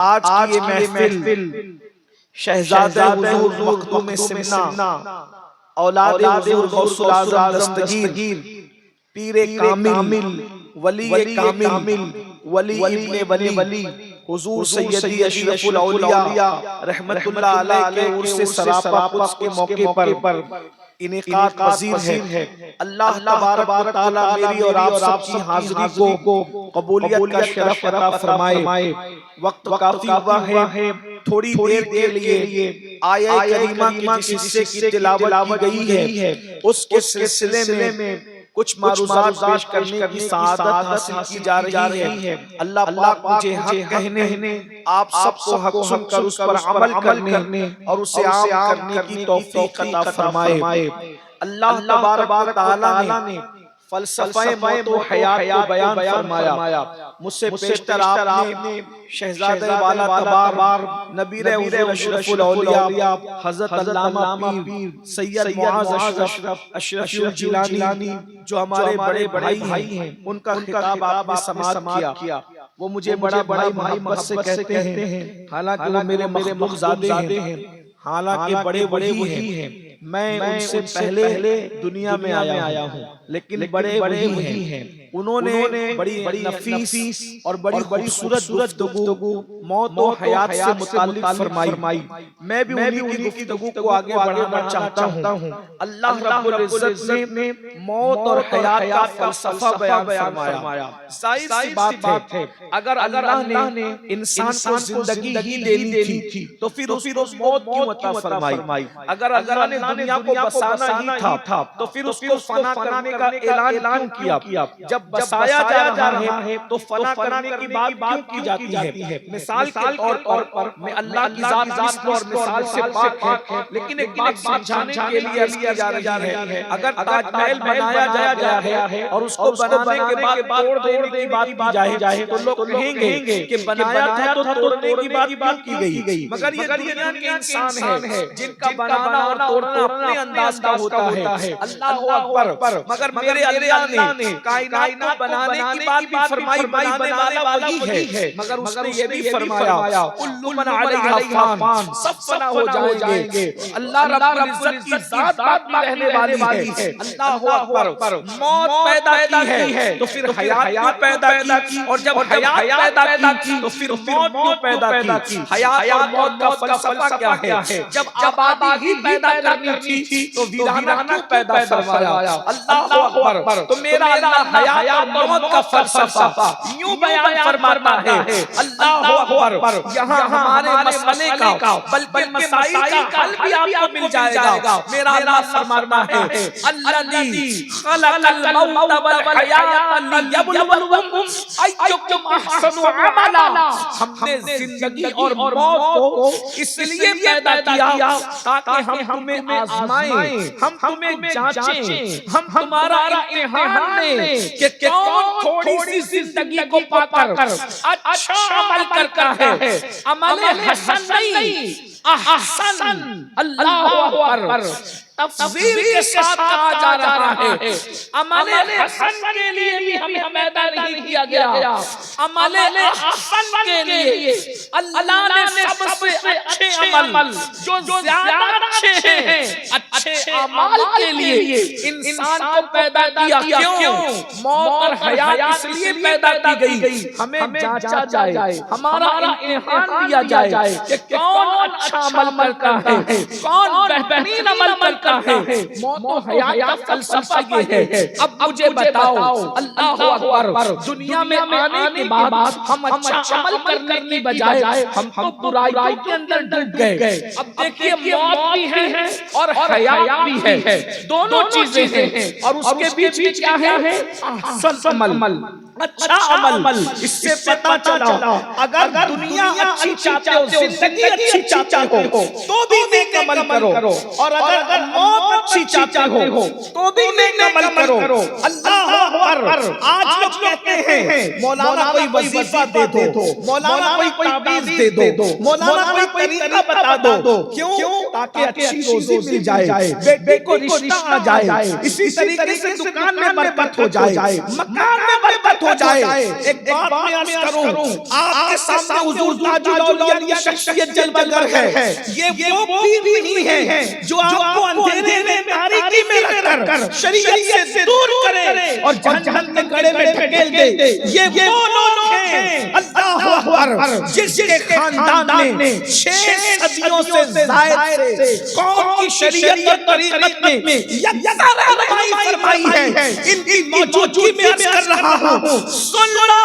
آج کی یہ محفل شہزادہ حضور مخدوم سمنا، اولاد حضور غوث العظم دستگیر، پیر کامل، ولی کامل، ولی ابن ولی، حضور سیدی اشرف الاولیاء رحمت اللہ علیہ کے عرص سراپا قدس کے موقع پر انعقاد پذیر ہے۔ اللہ تبارک و تعالی میری اور آپ سب کی حاضری کو قبولیت کا شرف عطا فرمائے۔ وقت کافی ہوا ہے، تھوڑی دیر کے لیے آیہ کریمہ کے جس حصے کی تلاوت کی گئی ہے اس کے سلسلے میں کچھ معروضات پیش کرنے کی سعادت حاصل کی جا رہی ہے۔ اللہ پاک مجھے حق کہنے، آپ سب کو حق سن کر اس پر عمل کرنے اور اسے عام کرنے کی توفیق عطا فرمائے۔ اللہ تبارک و تعالی نے فلسفہ موت و حیات کو بیان فرمایا۔ مجھ سے پیشتر آپ نے شہزادہ والا تبار، نبی حضور اشرف الاولیاء حضرت علامہ پیر سید معاذ اشرف الجیلانی جو ہمارے بڑے بھائی ہیں، ان کا خطاب آپ نے سماعت کیا۔ وہ مجھے بڑا بھائی محبت سے کہتے ہیں، حالانکہ وہ میرے مخلوق زادے ہیں، حالانکہ بڑے وہی ہیں، میں ان سے پہلے دنیا میں آیا ہوں، لیکن بڑے وہی ہیں۔ انہوں نے بڑی نفیس اور بڑی خوبصورت گفتگو موت و حیات سے متعلق فرمائی۔ میں بھی انہی کی گفتگو کو آگے بڑھانا چاہتا ہوں۔ اللہ رب العزت نے موت اور حیات کا فلسفہ بیان فرمایا۔ ظاہر سی بات ہے، اگر اللہ نے انسان کو زندگی ہی دینی تھی تو پھر اس کو موت کیوں عطا فرمائی؟ اگر اللہ نے دنیا کو بسانا ہی تھا تو پھر اس کو فنا کرنے کا اعلان کیوں کیا؟ جب بسایا جا رہا ہے تو فنا کرنے کی بات کیوں کی جاتی ہے؟ مثال کے طور پر میں اللہ کی ذات اور مثال سے پاک ہے، لیکن ایک بات سمجھانے کے لیے عرض کی جا رہی ہے۔ اگر تاج محل بنایا گیا ہے اور اس کو بنانے کے بعد توڑ دینے کی بات کی جائے تو لوگ کہیں گے کہ بنایا تھا تو توڑنے کی بات کیوں کی گئی؟ مگر یہ دنیا کے انسان ہے جن کا بنانا اور توڑنا اپنے انداز کا ہوتا ہے۔ اللہ اکبر! مگر میرے اللہ نے کائنات کو بنانے کی بات بھی فرمائی، بنانے والا وہی ہے، مگر اس نے یہ بھی فرمایا کل من علیہا فان، سب فنا ہو جائیں گے۔ اللہ رب العزت کی ذات باقی رہنے والی ہے۔ اللہ اکبر! موت پیدا کی ہے تو پھر حیات پیدا کی، اور جب حیات پیدا کی تو پھر موت کیوں پیدا کی؟ حیات اور موت کا فلسفہ کیا ہے؟ جب آبادی ہی پیدا کرنی تھی تو ویرانہ کیوں پیدا فرمایا؟ اللہ اکبر! تو میرا اللہ حیات اور موت کا فلسفہ یوں بیان فرماتا ہے۔ اللہ اکبر! یہاں ہمارے مسئلے کا بلکہ مسائل کا حل بھی آپ کو مل جائے گا۔ میرا اللہ فرماتا ہے الذی خلق الموت والحیات لیبلوکم ایکم احسن عملا۔ ہم نے زندگی اور موت کو اس لیے پیدا کیا تاکہ ہم تمہیں آزمائیں، ہم تمہیں جانچیں، ہم تمہارا امتحان لیں کہ کون تھوڑی سی زندگی کو پا کر اچھا عمل کرتا ہے۔ عمل حسن نہیں، احسن۔ اللہ اکبر! تفضیل کے ساتھ کہا جا رہا ہے عمل حسن کے لیے بھی ہمیں پیدا نہیں کیا گیا، عمل احسن کے لیے اللہ نے سب سے اچھے عمل جو زیادہ اچھے ہیں، اچھے اعمال کے لیے انسان کو پیدا کیا۔ کیوں؟ موت اور حیات اس لیے پیدا کی گئی ہمیں جانچا جائے، ہمارا امتحان لیا جائے کہ کون اچھا عمل کرتا ہے، کون بہترین عمل کرتا ہے۔ موت و حیات کا فلسفہ یہ ہے۔ اب مجھے بتاؤ، اللہ اکبر! دنیا میں آنے کے بعد ہم اچھا عمل کرنے کی بجائے ہم تو برائیوں کے اندر ڈوب گئے۔ اب دیکھیے موت بھی ہے اور حیات بھی ہے، دونوں چیزیں ہیں، اور اس کے بیچ میں کیا ہے؟ احسن عمل، اچھا عمل۔ اس سے پتہ چلا اگر دنیا اچھی چاہتے ہو، زندگی اچھی چاہتے ہو تو بھی نیک عمل کرو، اور اگر موت اچھی چاہتے ہو تو بھی نیک عمل کرو۔ اللہ اکبر. آج لوگ کہتے ہیں مولانا کوئی وظیفہ دے دو، مولانا کوئی تعویذ دے دو، مولانا کوئی طریقہ بتا دو. کیوں؟ تاکہ اچھی روزی مل جائے، بیٹے کو رشتہ آ جائے، اسی طریقے سے دکان میں برکت ہو جائے، مکان میں برکت ہو جائے. ایک بات میں عرض کروں، آپ کے سامنے حضور تاج الاولیاء کی شخصیت جلوہ گر ہے. یہ وہ پیر نہیں ہے جو آپ کو اندھیرے میں تاریکی میں رکھ کر شریعت سے دور کرے اور جہنم کے گڑھے میں ڈھکیل دے. یہ وہ لوگ ہیں اللہ اکبر جس کے خاندان نے 6 صدیوں سے زائد سے قوم کی شریعت اور طریقت میں یکساں رہنمائی فرمائی ہے. ان کی موجودگی میں عرض کر رہا ہوں، سن لو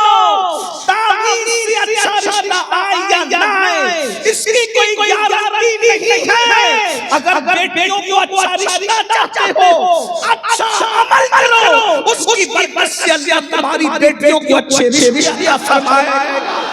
تعویذ سے اچھا رشتہ آئے یا نہ آئے اس کی کوئی گارنٹی نہیں ہے. اگر بیٹیوں کو اچھا رشتہ چاہتے ہو، اچھا عمل کرو، اس کی برکت سے اللہ تمہاری بیٹیوں کو اچھے رشتے عطا فرمائے گا،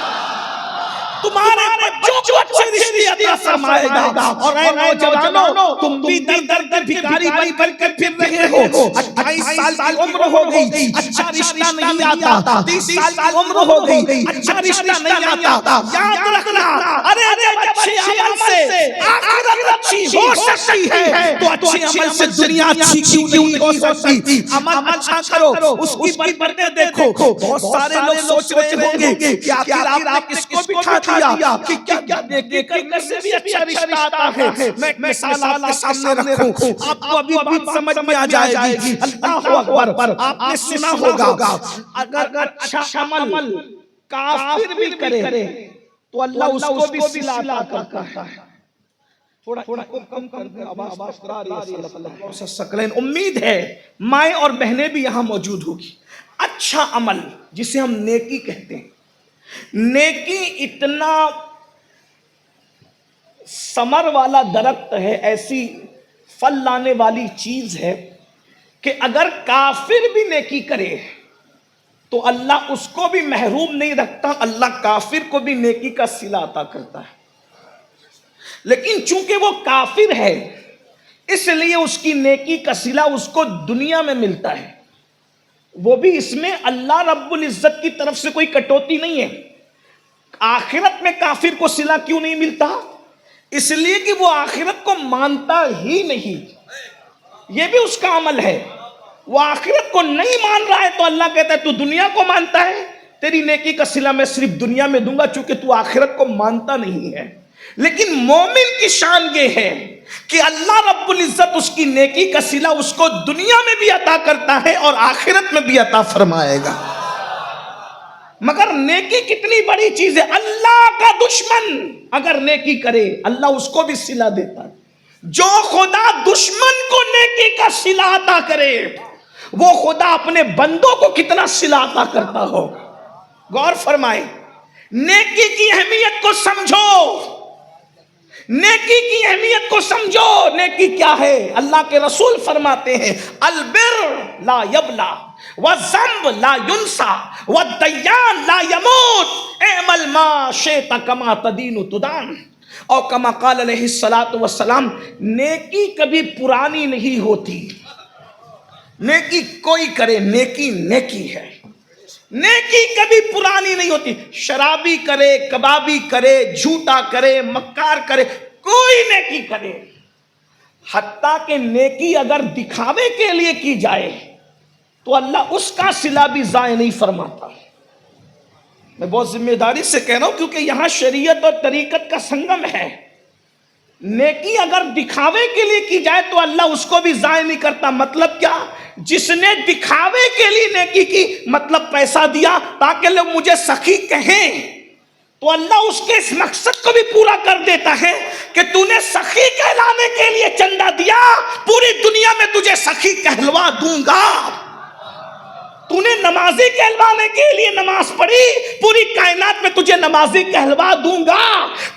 تمہارے بچوں کو اچھے رشتے عطا فرمائے گا. اور اے نوجوانوں، تم بھی در در کے بھکاری بن کر پھر رہے ہو. 28 سال کی عمر ہو گئی، اچھا رشتہ نہیں آتا. 30 سال کی عمر ہو گئی، اچھا رشتہ نہیں آتا. یاد رکھنا، ارے اچھے عمل سے آخرت اچھی ہو سکتی ہے تو اچھے عمل سے دنیا اچھی کیوں نہیں ہو سکتی. عمل اچھا کرو، اس کی برکتیں دیکھو. بہت سارے لوگ سوچ رہے ہوں گے کہ آخر آپ نے کس کو بٹھا دیا کہ کیا نیکی کرنے سے بھی اچھا رشتہ آتا ہے. میں ایک مثال آپ کے سامنے رکھوں، آپ کو ابھی بات سمجھ میں آ جائے گی. اللہ اکبر. آپ نے سنا ہوگا اگر اچھا عمل کافر بھی کرے تو اللہ اس کو بھی صلہ عطا کرتا ہے. تھوڑا کم کر آواز کرا رہی ہے اللہ سکلین. امید ہے مائیں اور بہنیں بھی یہاں موجود ہوگی. اچھا عمل جسے ہم نیکی کہتے ہیں، نیکی اتنا ثمر والا درخت ہے، ایسی پھل لانے والی چیز ہے کہ اگر کافر بھی نیکی کرے تو اللہ اس کو بھی محروم نہیں رکھتا. اللہ کافر کو بھی نیکی کا صلہ عطا کرتا ہے. لیکن چونکہ وہ کافر ہے اس لیے اس کی نیکی کا صلہ اس کو دنیا میں ملتا ہے. وہ بھی اس میں اللہ رب العزت کی طرف سے کوئی کٹوتی نہیں ہے. آخرت میں کافر کو صلہ کیوں نہیں ملتا؟ اس لیے کہ وہ آخرت کو مانتا ہی نہیں. یہ بھی اس کا عمل ہے. وہ آخرت کو نہیں مان رہا ہے تو اللہ کہتا ہے تو دنیا کو مانتا ہے، تیری نیکی کا صلہ میں صرف دنیا میں دوں گا چونکہ تو آخرت کو مانتا نہیں ہے. لیکن مومن کی شان یہ ہے کہ اللہ رب العزت اس کی نیکی کا صلہ اس کو دنیا میں بھی عطا کرتا ہے اور آخرت میں بھی عطا فرمائے گا. مگر نیکی کتنی بڑی چیز ہے. اللہ کا دشمن اگر نیکی کرے اللہ اس کو بھی صلہ دیتا ہے. جو خدا دشمن کو نیکی کا صلہ عطا کرے وہ خدا اپنے بندوں کو کتنا صلہ عطا کرتا ہو. غور فرمائے، نیکی کی اہمیت کو سمجھو، نیکی کی اہمیت کو سمجھو. نیکی کیا ہے؟ اللہ کے رسول فرماتے ہیں البر لا یبلا والذنب لا ینسا والدیان لا یموت اعمل ما شئت کما تدین تدان. اور کما قال علیہ الصلوۃ والسلام، نیکی کبھی پرانی نہیں ہوتی. نیکی کوئی کرے، نیکی نیکی ہے. نیکی کبھی پرانی نہیں ہوتی. شرابی کرے، کبابی کرے، جھوٹا کرے، مکار کرے، کوئی نیکی کرے، حتیٰ کہ نیکی اگر دکھاوے کے لیے کی جائے تو اللہ اس کا صلہ بھی ضائع نہیں فرماتا. میں بہت ذمہ داری سے کہہ رہا ہوں کیونکہ یہاں شریعت اور طریقت کا سنگم ہے. نیکی اگر دکھاوے کے لیے کی جائے تو اللہ اس کو بھی ضائع نہیں کرتا. مطلب کیا؟ جس نے دکھاوے کے لیے نیکی کی، مطلب پیسہ دیا تاکہ لوگ مجھے سخی کہیں، تو اللہ اس کے اس مقصد کو بھی پورا کر دیتا ہے کہ تو نے سخی کہلانے کے لیے چندہ دیا، پوری دنیا میں تجھے سخی کہلوا دوں گا. تو نے نمازی کہلوانے کے لیے نماز پڑھی، پوری کائنات میں تجھے نمازی کہلوا دوں گا.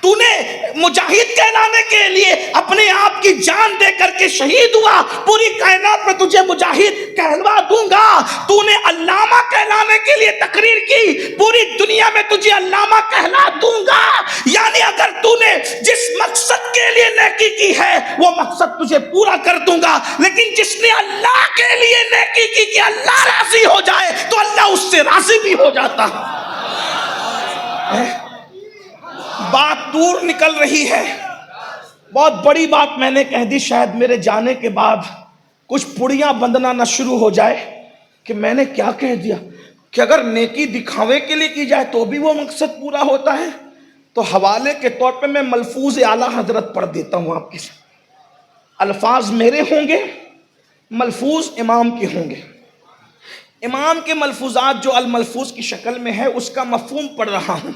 تو نے مجاہد کہلانے کے لیے اپنے آپ کی جان دے کر کے شہید ہوا، پوری کائنات میں تجھے مجاہد کہلوا دوں گا. تو نے علامہ کہلانے کے لیے تقریر کی، پوری دنیا میں تجھے علامہ کہلا دوں گا. یعنی اگر تو نے جس مقصد کے لیے نیکی کی ہے وہ مقصد تجھے پورا کر دوں گا. لیکن جس نے اللہ کے کے لیے نیکی کی کہ اللہ راضی ہو جائے تو اللہ اس سے راضی بھی ہو جاتا. بات دور نکل رہی ہے. بہت بڑی بات میں نے کہہ دی. شاید میرے جانے کے بعد کچھ پڑیاں بندنا نہ شروع ہو جائے کہ میں نے کیا کہہ دیا. کہ اگر نیکی دکھاوے کے لیے کی جائے تو بھی وہ مقصد پورا ہوتا ہے. تو حوالے کے طور پہ میں ملفوظ اعلیٰ حضرت پڑھ دیتا ہوں آپ کے ساتھ. الفاظ میرے ہوں گے، ملفوظ امام کے ہوں گے. امام کے ملفوظات جو الملفوظ کی شکل میں ہے اس کا مفہوم پڑھ رہا ہوں.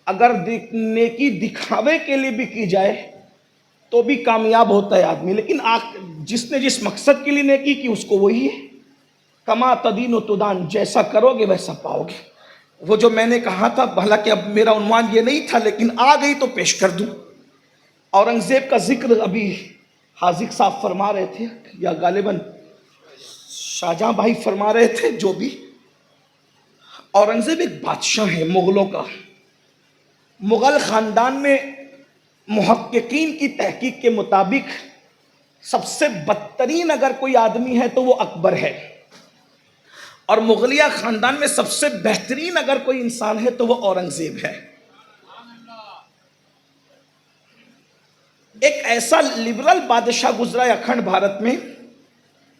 اگر نیکی دکھاوے کے لیے بھی کی جائے تو بھی کامیاب ہوتا ہے آدمی، لیکن جس نے جس مقصد کے لیے نیکی کی اس کو وہی ہے. کما تدین و تدان، جیسا کرو گے ویسا پاؤ گے. وہ جو میں نے کہا تھا، حالانکہ اب میرا عنوان یہ نہیں تھا لیکن آ گئی تو پیش کر دوں. اورنگزیب کا ذکر ابھی حاذق صاحب فرما رہے تھے یا غالباً شاہجہاں بھائی فرما رہے تھے. جو بھی، اورنگزیب ایک بادشاہ ہے مغلوں کا. مغل خاندان میں محققین کی تحقیق کے مطابق سب سے بدترین اگر کوئی آدمی ہے تو وہ اکبر ہے، اور مغلیہ خاندان میں سب سے بہترین اگر کوئی انسان ہے تو وہ اورنگزیب ہے. ایک ایسا لبرل بادشاہ گزرا ہے اکھنڈ بھارت میں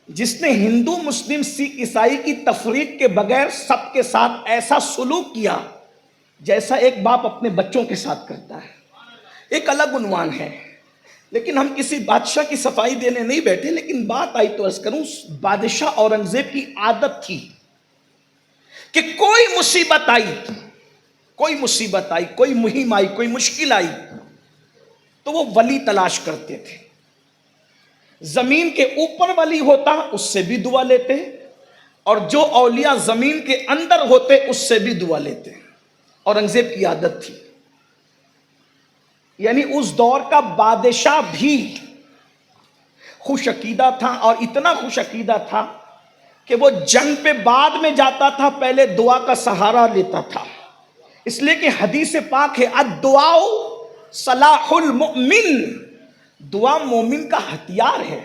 جس نے ہندو مسلم سکھ عیسائی کی تفریق کے بغیر سب کے ساتھ ایسا سلوک کیا جیسا ایک باپ اپنے بچوں کے ساتھ کرتا ہے. ایک الگ عنوان ہے، لیکن ہم کسی بادشاہ کی صفائی دینے نہیں بیٹھے. لیکن بات آئی تو عرض کروں، بادشاہ اورنگزیب کی عادت تھی کہ کوئی مصیبت آئی، کوئی مہم آئی، کوئی مشکل آئی تو وہ ولی تلاش کرتے تھے. زمین کے اوپر ولی ہوتا اس سے بھی دعا لیتے، اور جو اولیاء زمین کے اندر ہوتے اس سے بھی دعا لیتے. اورنگزیب کی عادت تھی. یعنی اس دور کا بادشاہ بھی خوش عقیدہ تھا، اور اتنا خوش عقیدہ تھا کہ وہ جنگ پہ بعد میں جاتا تھا، پہلے دعا کا سہارا لیتا تھا. اس لیے کہ حدیث پاک ہے الدعاء صلاح المؤمن، دعا مومن کا ہتھیار ہے.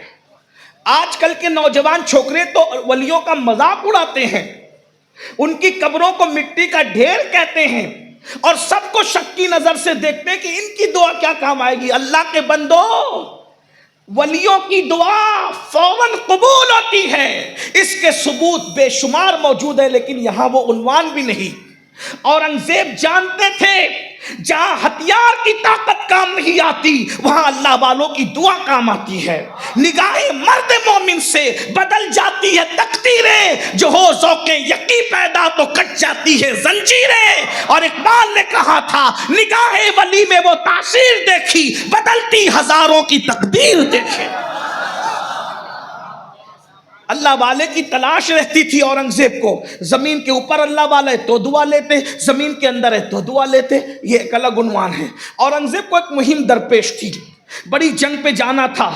آج کل کے نوجوان چھوکرے تو ولیوں کا مذاق اڑاتے ہیں، ان کی قبروں کو مٹی کا ڈھیر کہتے ہیں، اور سب کو شک کی نظر سے دیکھتے ہیں کہ ان کی دعا کیا کام آئے گی. اللہ کے بندو، ولیوں کی دعا فوراً قبول ہوتی ہے. اس کے ثبوت بے شمار موجود ہے، لیکن یہاں وہ عنوان بھی نہیں. اورنگزیب جانتے تھے جہاں ہتھیار کی طاقت کام نہیں آتی وہاں اللہ والوں کی دعا کام آتی ہے. نگاہ مرد مومن سے بدل جاتی ہے تقدیریں، جو ہو ذوق یقی پیدا تو کٹ جاتی ہے زنجیریں. اور اقبال نے کہا تھا نگاہ ولی میں وہ تاثیر دیکھی، بدلتی ہزاروں کی تقدیر دیکھے. اللہ والے کی تلاش رہتی تھی اورنگزیب کو. زمین کے اوپر اللہ والا ہے تو دعا لیتے، زمین کے اندر ہے تو دعا لیتے. یہ ایک الگ عنوان ہے. اورنگزیب کو ایک مہم درپیش تھی، بڑی جنگ پہ جانا تھا.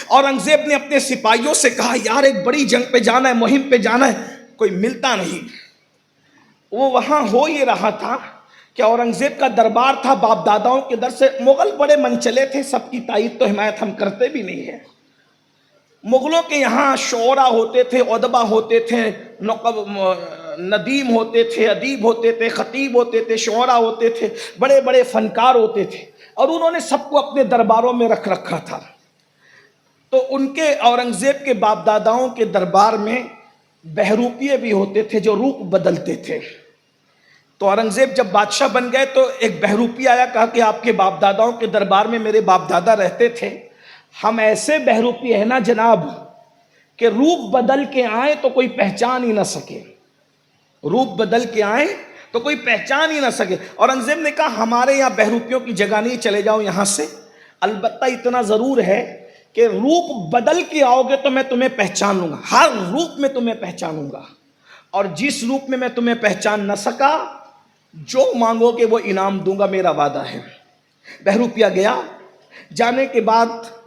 اورنگزیب نے اپنے سپاہیوں سے کہا یار ایک بڑی جنگ پہ جانا ہے، مہم پہ جانا ہے، کوئی ملتا نہیں. وہ وہاں ہو یہ رہا تھا کہ اورنگزیب کا دربار تھا باپ داداؤں کے در سے. مغل بڑے منچلے تھے، سب کی تائید تو حمایت ہم کرتے بھی نہیں ہیں. مغلوں کے یہاں شعراء ہوتے تھے، ادبا ہوتے تھے، ندیم ہوتے تھے، ادیب ہوتے تھے، خطیب ہوتے تھے، شعراء ہوتے تھے، بڑے بڑے فنکار ہوتے تھے، اور انہوں نے سب کو اپنے درباروں میں رکھ رکھا تھا. تو ان کے اورنگزیب کے باپ داداؤں کے دربار میں بہروپیے بھی ہوتے تھے جو روپ بدلتے تھے. تو اورنگزیب جب بادشاہ بن گئے تو ایک بہروپی آیا، کہا کہ آپ کے باپ داداؤں کے دربار میں میرے باپ دادا رہتے تھے، ہم ایسے بہروپی ہیں نا جناب کہ روپ بدل کے آئیں تو کوئی پہچان ہی نہ سکے. روپ بدل کے آئیں تو کوئی پہچان ہی نہ سکے. اورنگزیب نے کہا ہمارے یہاں بہروپیوں کی جگہ نہیں، چلے جاؤ یہاں سے. البتہ اتنا ضرور ہے کہ روپ بدل کے آؤ گے تو میں تمہیں پہچان لوں گا، ہر روپ میں تمہیں پہچانوں گا، اور جس روپ میں تمہیں پہچان نہ سکا جو مانگو گے وہ انعام دوں گا، میرا وعدہ ہے. بہروپیہ گیا، جانے کے بعد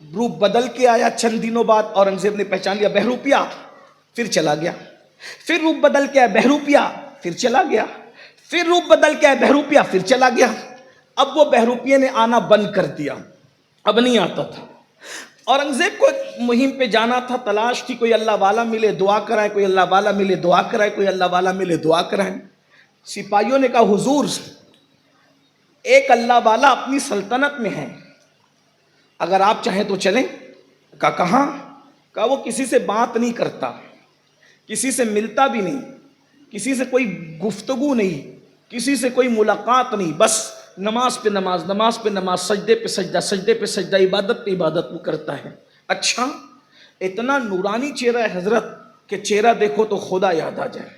روپ بدل کے آیا. چند دنوں بعد اورنگزیب نے پہچان لیا بہروپیہ، پھر چلا گیا. پھر روپ بدل کے آیا بہروپیہ، پھر چلا گیا. پھر روپ بدل کے آیا بہروپیہ، پھر چلا گیا. اب وہ بہروپیہ نے آنا بند کر دیا، اب نہیں آتا تھا. اورنگزیب کو ایک مہم پہ جانا تھا، تلاش تھی، کوئی اللہ والا ملے دعا کرائے، کوئی اللہ والا ملے دعا کرائے، کوئی اللہ والا ملے دعا کرائے۔ سپاہیوں نے کہا حضور ایک اللہ والا اپنی سلطنت میں ہے، اگر آپ چاہیں تو چلیں۔ کہا کہاں؟ کہا وہ کسی سے بات نہیں کرتا، کسی سے ملتا بھی نہیں، کسی سے کوئی گفتگو نہیں، کسی سے کوئی ملاقات نہیں، بس نماز پہ نماز، نماز پہ نماز، سجدے پہ سجدہ، سجدے پہ سجدہ، عبادت پہ عبادت وہ کرتا ہے۔ اچھا، اتنا نورانی چہرہ ہے حضرت کہ چہرہ دیکھو تو خدا یاد آ جائے۔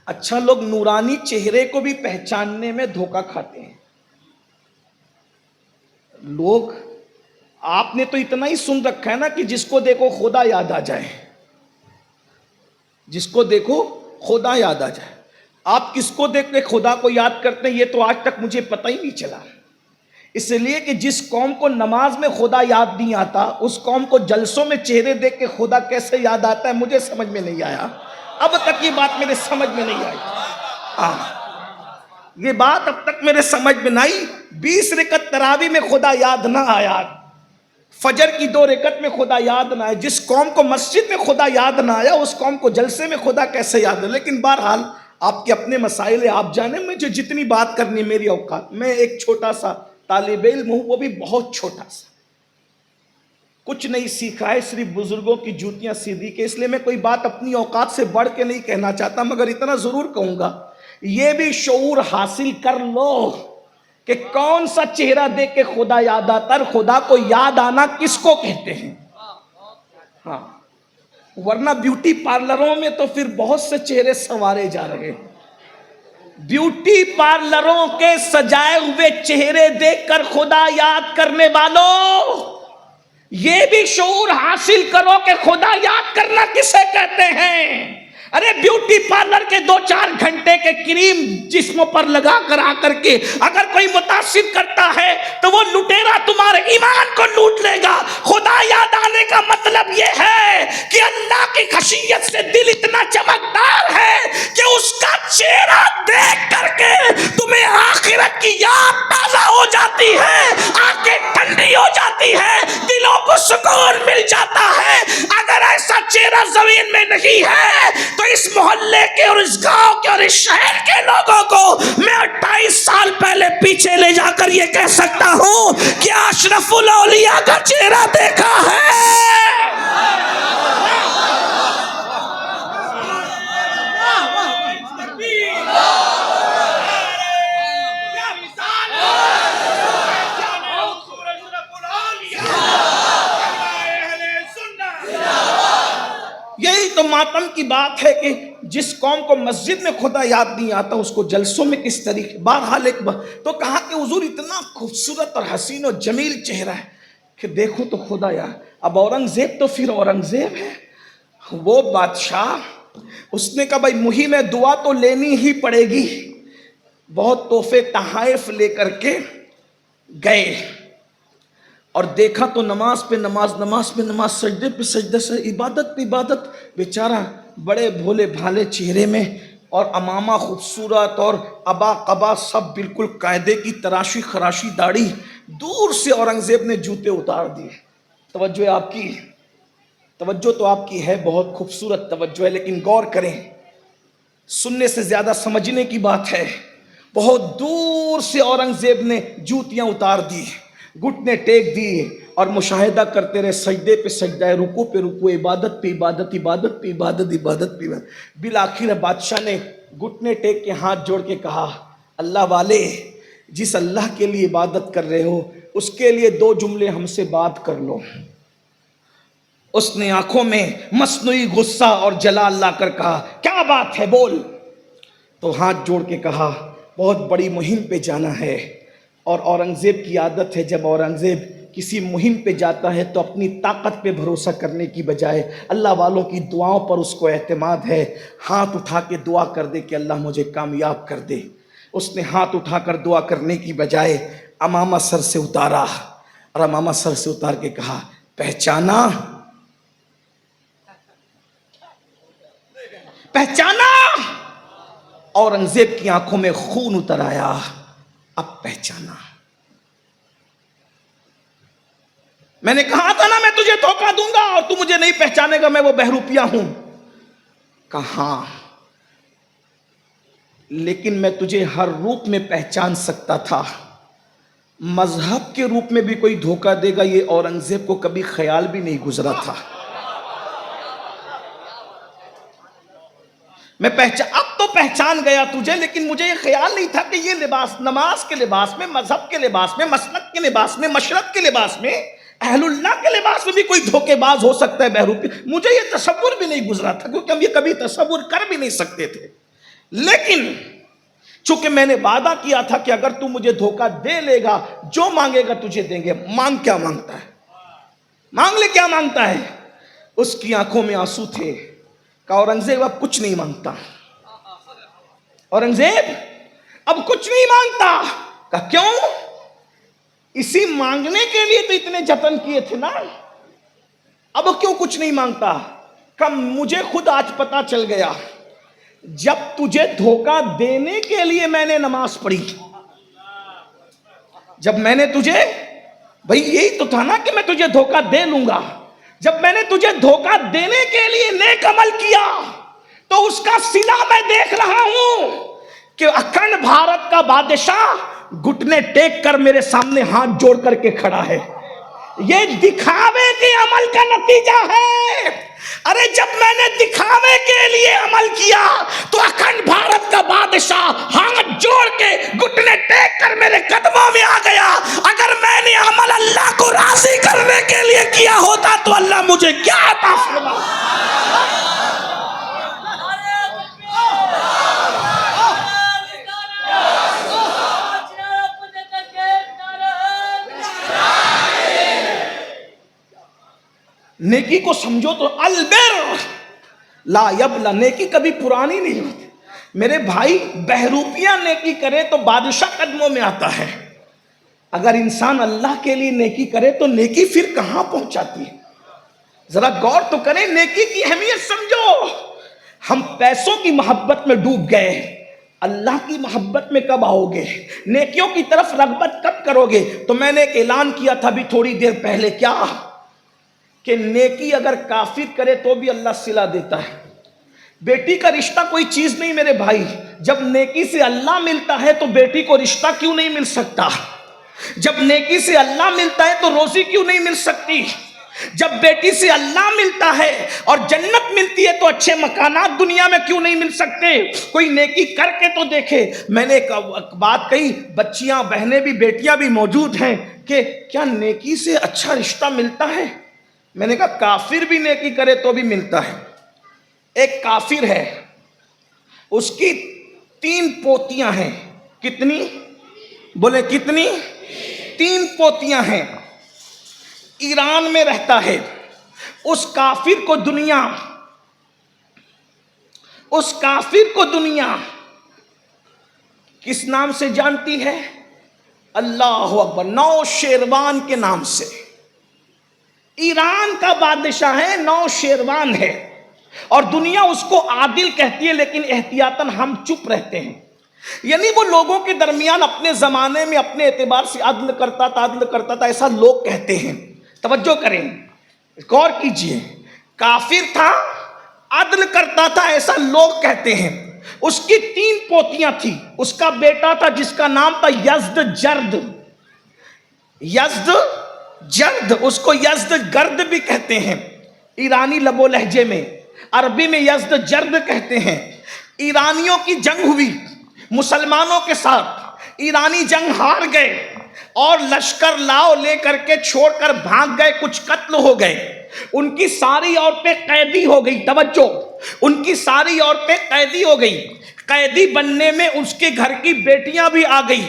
اچھا، لوگ نورانی چہرے کو بھی پہچاننے میں دھوکہ کھاتے ہیں۔ لوگ، آپ نے تو اتنا ہی سن رکھا ہے نا کہ جس کو دیکھو خدا یاد آ جائے، جس کو دیکھو خدا یاد آ جائے۔ آپ کس کو دیکھ کے خدا کو یاد کرتے ہیں یہ تو آج تک مجھے پتہ ہی نہیں چلا۔ اس لیے کہ جس قوم کو نماز میں خدا یاد نہیں آتا، اس قوم کو جلسوں میں چہرے دیکھ کے خدا کیسے یاد آتا ہے مجھے سمجھ میں نہیں آیا۔ اب تک یہ بات میرے سمجھ میں نہیں آئی، یہ بات اب تک میرے سمجھ میں نہیں آئی۔ 20 رکعت تراویح میں خدا یاد نہ آیا، فجر کی 2 رکعت میں خدا یاد نہ آیا، جس قوم کو مسجد میں خدا یاد نہ آیا اس قوم کو جلسے میں خدا کیسے یاد ہے؟ لیکن بہرحال آپ کے اپنے مسائل ہیں، آپ جانیں مجھے جتنی بات کرنی میری اوقات، میں ایک چھوٹا سا طالب علم ہوں، وہ بھی بہت چھوٹا سا، کچھ نہیں سیکھا ہے، صرف بزرگوں کی جوتیاں سیدھی کے، اس لیے میں کوئی بات اپنی اوقات سے بڑھ کے نہیں کہنا چاہتا، مگر اتنا ضرور کہوں گا یہ بھی شعور حاصل کر لو کہ کون سا چہرہ دیکھ کے خدا یاد آتا ہے، خدا کو یاد آنا کس کو کہتے ہیں۔ ہاں، ورنہ بیوٹی پارلروں میں تو پھر بہت سے چہرے سنوارے جا رہے ہیں۔ بیوٹی پارلروں کے سجائے ہوئے چہرے دیکھ کر خدا یاد کرنے والوں، یہ بھی شعور حاصل کرو کہ خدا یاد کرنا کسے کہتے ہیں۔ ارے بیوٹی پارلر کے 2-4 گھنٹے کے کریم جسموں پر لگا کر آ کر کے اگر کوئی متاثر کرتا ہے تو وہ لٹیرا تمہارے ایمان کو لوٹ لے گا۔ خدا یاد آنے کا مطلب یہ ہے کہ اللہ کی خشیت سے دل اتنا چمکدار ہے کہ اس کا چہرہ دیکھ کر کے تمہیں آخرت کی یاد تازہ ہو جاتی ہے، آنکھیں ٹھنڈی ہو جاتی ہے، دلوں کو سکون مل جاتا ہے۔ اگر ایسا چہرہ زمین میں نہیں ہے تو اس محلے کے اور اس گاؤں کے اور اس شہر کے لوگوں کو میں 28 سال پہلے پیچھے لے جا کر یہ کہہ سکتا ہوں کہ اشرف الاولیاء کا چہرہ دیکھا ہے۔ یہی تو ماتم کی بات ہے کہ جس قوم کو مسجد میں خدا یاد نہیں آتا اس کو جلسوں میں کس طریقے۔ بہرحال ایک تو کہا کہ حضور اتنا خوبصورت اور حسین و جمیل چہرہ ہے کہ دیکھو تو خدا یاد۔ اب اورنگزیب تو پھر اورنگزیب ہے، وہ بادشاہ، اس نے کہا بھائی مہم دعا تو لینی ہی پڑے گی۔ بہت تحفے تحائف لے کر کے گئے اور دیکھا تو نماز پہ نماز، نماز پہ نماز، سجدے پہ سجدہ، سے عبادت پہ عبادت، بیچارہ بڑے بھولے بھالے چہرے میں، اور امامہ خوبصورت اور عبا قبا سب بالکل قاعدے کی تراشی خراشی داڑھی۔ دور سے اورنگزیب نے جوتے اتار دیے۔ توجہ آپ کی، توجہ تو آپ کی ہے، بہت خوبصورت توجہ ہے، لیکن غور کریں، سننے سے زیادہ سمجھنے کی بات ہے۔ بہت دور سے اورنگزیب نے جوتیاں اتار دی، گھٹنے ٹیک دیے اور مشاہدہ کرتے رہے، سجدے پہ سجدہ، رکوع پہ رکوع، عبادت پہ عبادت، عبادت پہ عبادت، عبادت پہ عبادت۔ بالآخر بادشاہ نے گھٹنے ٹیک کے ہاتھ جوڑ کے کہا اللہ والے، جس اللہ کے لیے عبادت کر رہے ہو اس کے لیے 2 جملے ہم سے بات کر لو۔ اس نے آنکھوں میں مصنوعی غصہ اور جلال لا کر کہا کیا بات ہے بول۔ تو ہاتھ جوڑ کے کہا بہت بڑی مہم پہ جانا ہے، اور اورنگزیب کی عادت ہے جب اورنگزیب کسی مہم پہ جاتا ہے تو اپنی طاقت پہ بھروسہ کرنے کی بجائے اللہ والوں کی دعاؤں پر اس کو اعتماد ہے، ہاتھ اٹھا کے دعا کر دے کہ اللہ مجھے کامیاب کر دے۔ اس نے ہاتھ اٹھا کر دعا کرنے کی بجائے امامہ سر سے اتارا، اور امامہ سر سے اتار کے کہا پہچانا، پہچانا۔ اورنگزیب کی آنکھوں میں خون اتر آیا، اب پہچانا۔ میں نے کہا تھا نا میں تجھے دھوکہ دوں گا اور تو مجھے نہیں پہچانے گا، میں وہ بہروپیہ ہوں. کہاں، لیکن میں تجھے ہر روپ میں پہچان سکتا تھا. مذہب کے روپ میں بھی کوئی دھوکہ دے گا یہ اورنگزیب کو کبھی خیال بھی نہیں گزرا تھا. میں اب تو پہچان گیا تجھے، لیکن مجھے یہ خیال نہیں تھا کہ یہ لباس، نماز کے لباس میں، مذہب کے لباس میں، مسلک کے لباس میں، مشرق کے لباس میں، اہل اللہ کے لباس میں بھی کوئی دھوکے باز ہو سکتا ہے بہروپی. مجھے یہ تصور بھی نہیں گزرا تھا، کیونکہ ہم یہ کبھی تصور کر بھی نہیں سکتے تھے. لیکن چونکہ میں نے وعدہ کیا تھا کہ اگر تو مجھے دھوکہ دے لے گا، جو مانگے گا تجھے دیں گے. مانگ کیا مانگتا ہے؟ مانگ لے کیا مانگتا ہے؟ اس کی آنکھوں میں آنسو تھے. کہ اورنگزیب اب کچھ نہیں مانگتا، اورنگزیب اب کچھ نہیں مانگتا. کہ کیوں؟ اسی مانگنے کے لیے تو اتنے جتن کیے تھے نا، اب کیوں کچھ نہیں مانگتا؟ کہ مجھے خود آج پتا چل گیا، جب تجھے دھوکہ دینے کے لیے میں نے نماز پڑھی، جب میں نے تجھے، بھئی یہی تو تھا نا کہ میں تجھے دھوکہ دے لوں گا، جب میں نے تجھے دھوکہ دینے کے لیے نیک عمل کیا تو اس کا صلہ میں دیکھ رہا ہوں کہ اکھنڈ بھارت کا بادشاہ گھٹنے ٹیک کر میرے سامنے ہاتھ جوڑ کر کے کھڑا ہے. یہ دکھاوے کے عمل کا نتیجہ ہے. ارے جب میں نے دکھاوے کے لیے عمل کیا تو اکھنڈ بھارت کا بادشاہ ہاتھ جوڑ کے گھٹنے ٹیک کر میرے قدموں میں آ گیا. اگر میں نے عمل اللہ کو راضی کرنے کے لیے کیا ہوتا تو اللہ مجھے کیا عطا فرما. نیکی کو سمجھو تو البر لا یبلا، نیکی کبھی پرانی نہیں ہوتی. میرے بھائی بہروپیہ نیکی کرے تو بادشاہ قدموں میں آتا ہے. اگر انسان اللہ کے لیے نیکی کرے تو نیکی پھر کہاں پہنچاتی ہے؟ ذرا غور تو کریں، نیکی کی اہمیت سمجھو. ہم پیسوں کی محبت میں ڈوب گئے، اللہ کی محبت میں کب آؤ گے؟ نیکیوں کی طرف رغبت کب کرو گے؟ تو میں نے ایک اعلان کیا تھا ابھی تھوڑی دیر پہلے، کیا کہ نیکی اگر کافر کرے تو بھی اللہ صلہ دیتا ہے. بیٹی کا رشتہ کوئی چیز نہیں میرے بھائی. جب نیکی سے اللہ ملتا ہے تو بیٹی کو رشتہ کیوں نہیں مل سکتا؟ جب نیکی سے اللہ ملتا ہے تو روزی کیوں نہیں مل سکتی؟ جب بیٹی سے اللہ ملتا ہے اور جنت ملتی ہے تو اچھے مکانات دنیا میں کیوں نہیں مل سکتے؟ کوئی نیکی کر کے تو دیکھے. میں نے ایک بات کہی، بچیاں، بہنیں بھی، بیٹیاں بھی موجود ہیں، کہ کیا نیکی سے اچھا رشتہ ملتا ہے؟ میں نے کہا کافر بھی نیکی کرے تو بھی ملتا ہے. ایک کافر ہے، اس کی 3 پوتیاں ہیں. کتنی؟ بولے کتنی؟ 3 پوتیاں ہیں. ایران میں رہتا ہے. اس کافر کو دنیا کس نام سے جانتی ہے؟ اللہ اکبر، نوشیروان کے نام سے. ایران کا بادشاہ ہے، نوشیروان ہے، اور دنیا اس کو عادل کہتی ہے، لیکن احتیاطاً ہم چپ رہتے ہیں. یعنی وہ لوگوں کے درمیان اپنے زمانے میں اپنے اعتبار سے عدل کرتا تھا، ایسا لوگ کہتے ہیں. توجہ کریں، غور کیجئے. کافر تھا، عدل کرتا تھا، ایسا لوگ کہتے ہیں. اس کی 3 پوتیاں تھی. اس کا بیٹا تھا جس کا نام تھا یزدجرد. اس کو یزدگرد بھی کہتے ہیں ایرانی لب و لہجے میں، عربی میں یزدجرد کہتے ہیں. ایرانیوں کی جنگ ہوئی مسلمانوں کے ساتھ، ایرانی جنگ ہار گئے اور لشکر لاؤ لے کر کے چھوڑ کر بھاگ گئے، کچھ قتل ہو گئے. ان کی ساری عورتیں قیدی ہو گئی. توجہ، ان کی ساری عورتیں قیدی ہو گئی. قیدی بننے میں اس کے گھر کی بیٹیاں بھی آ گئی.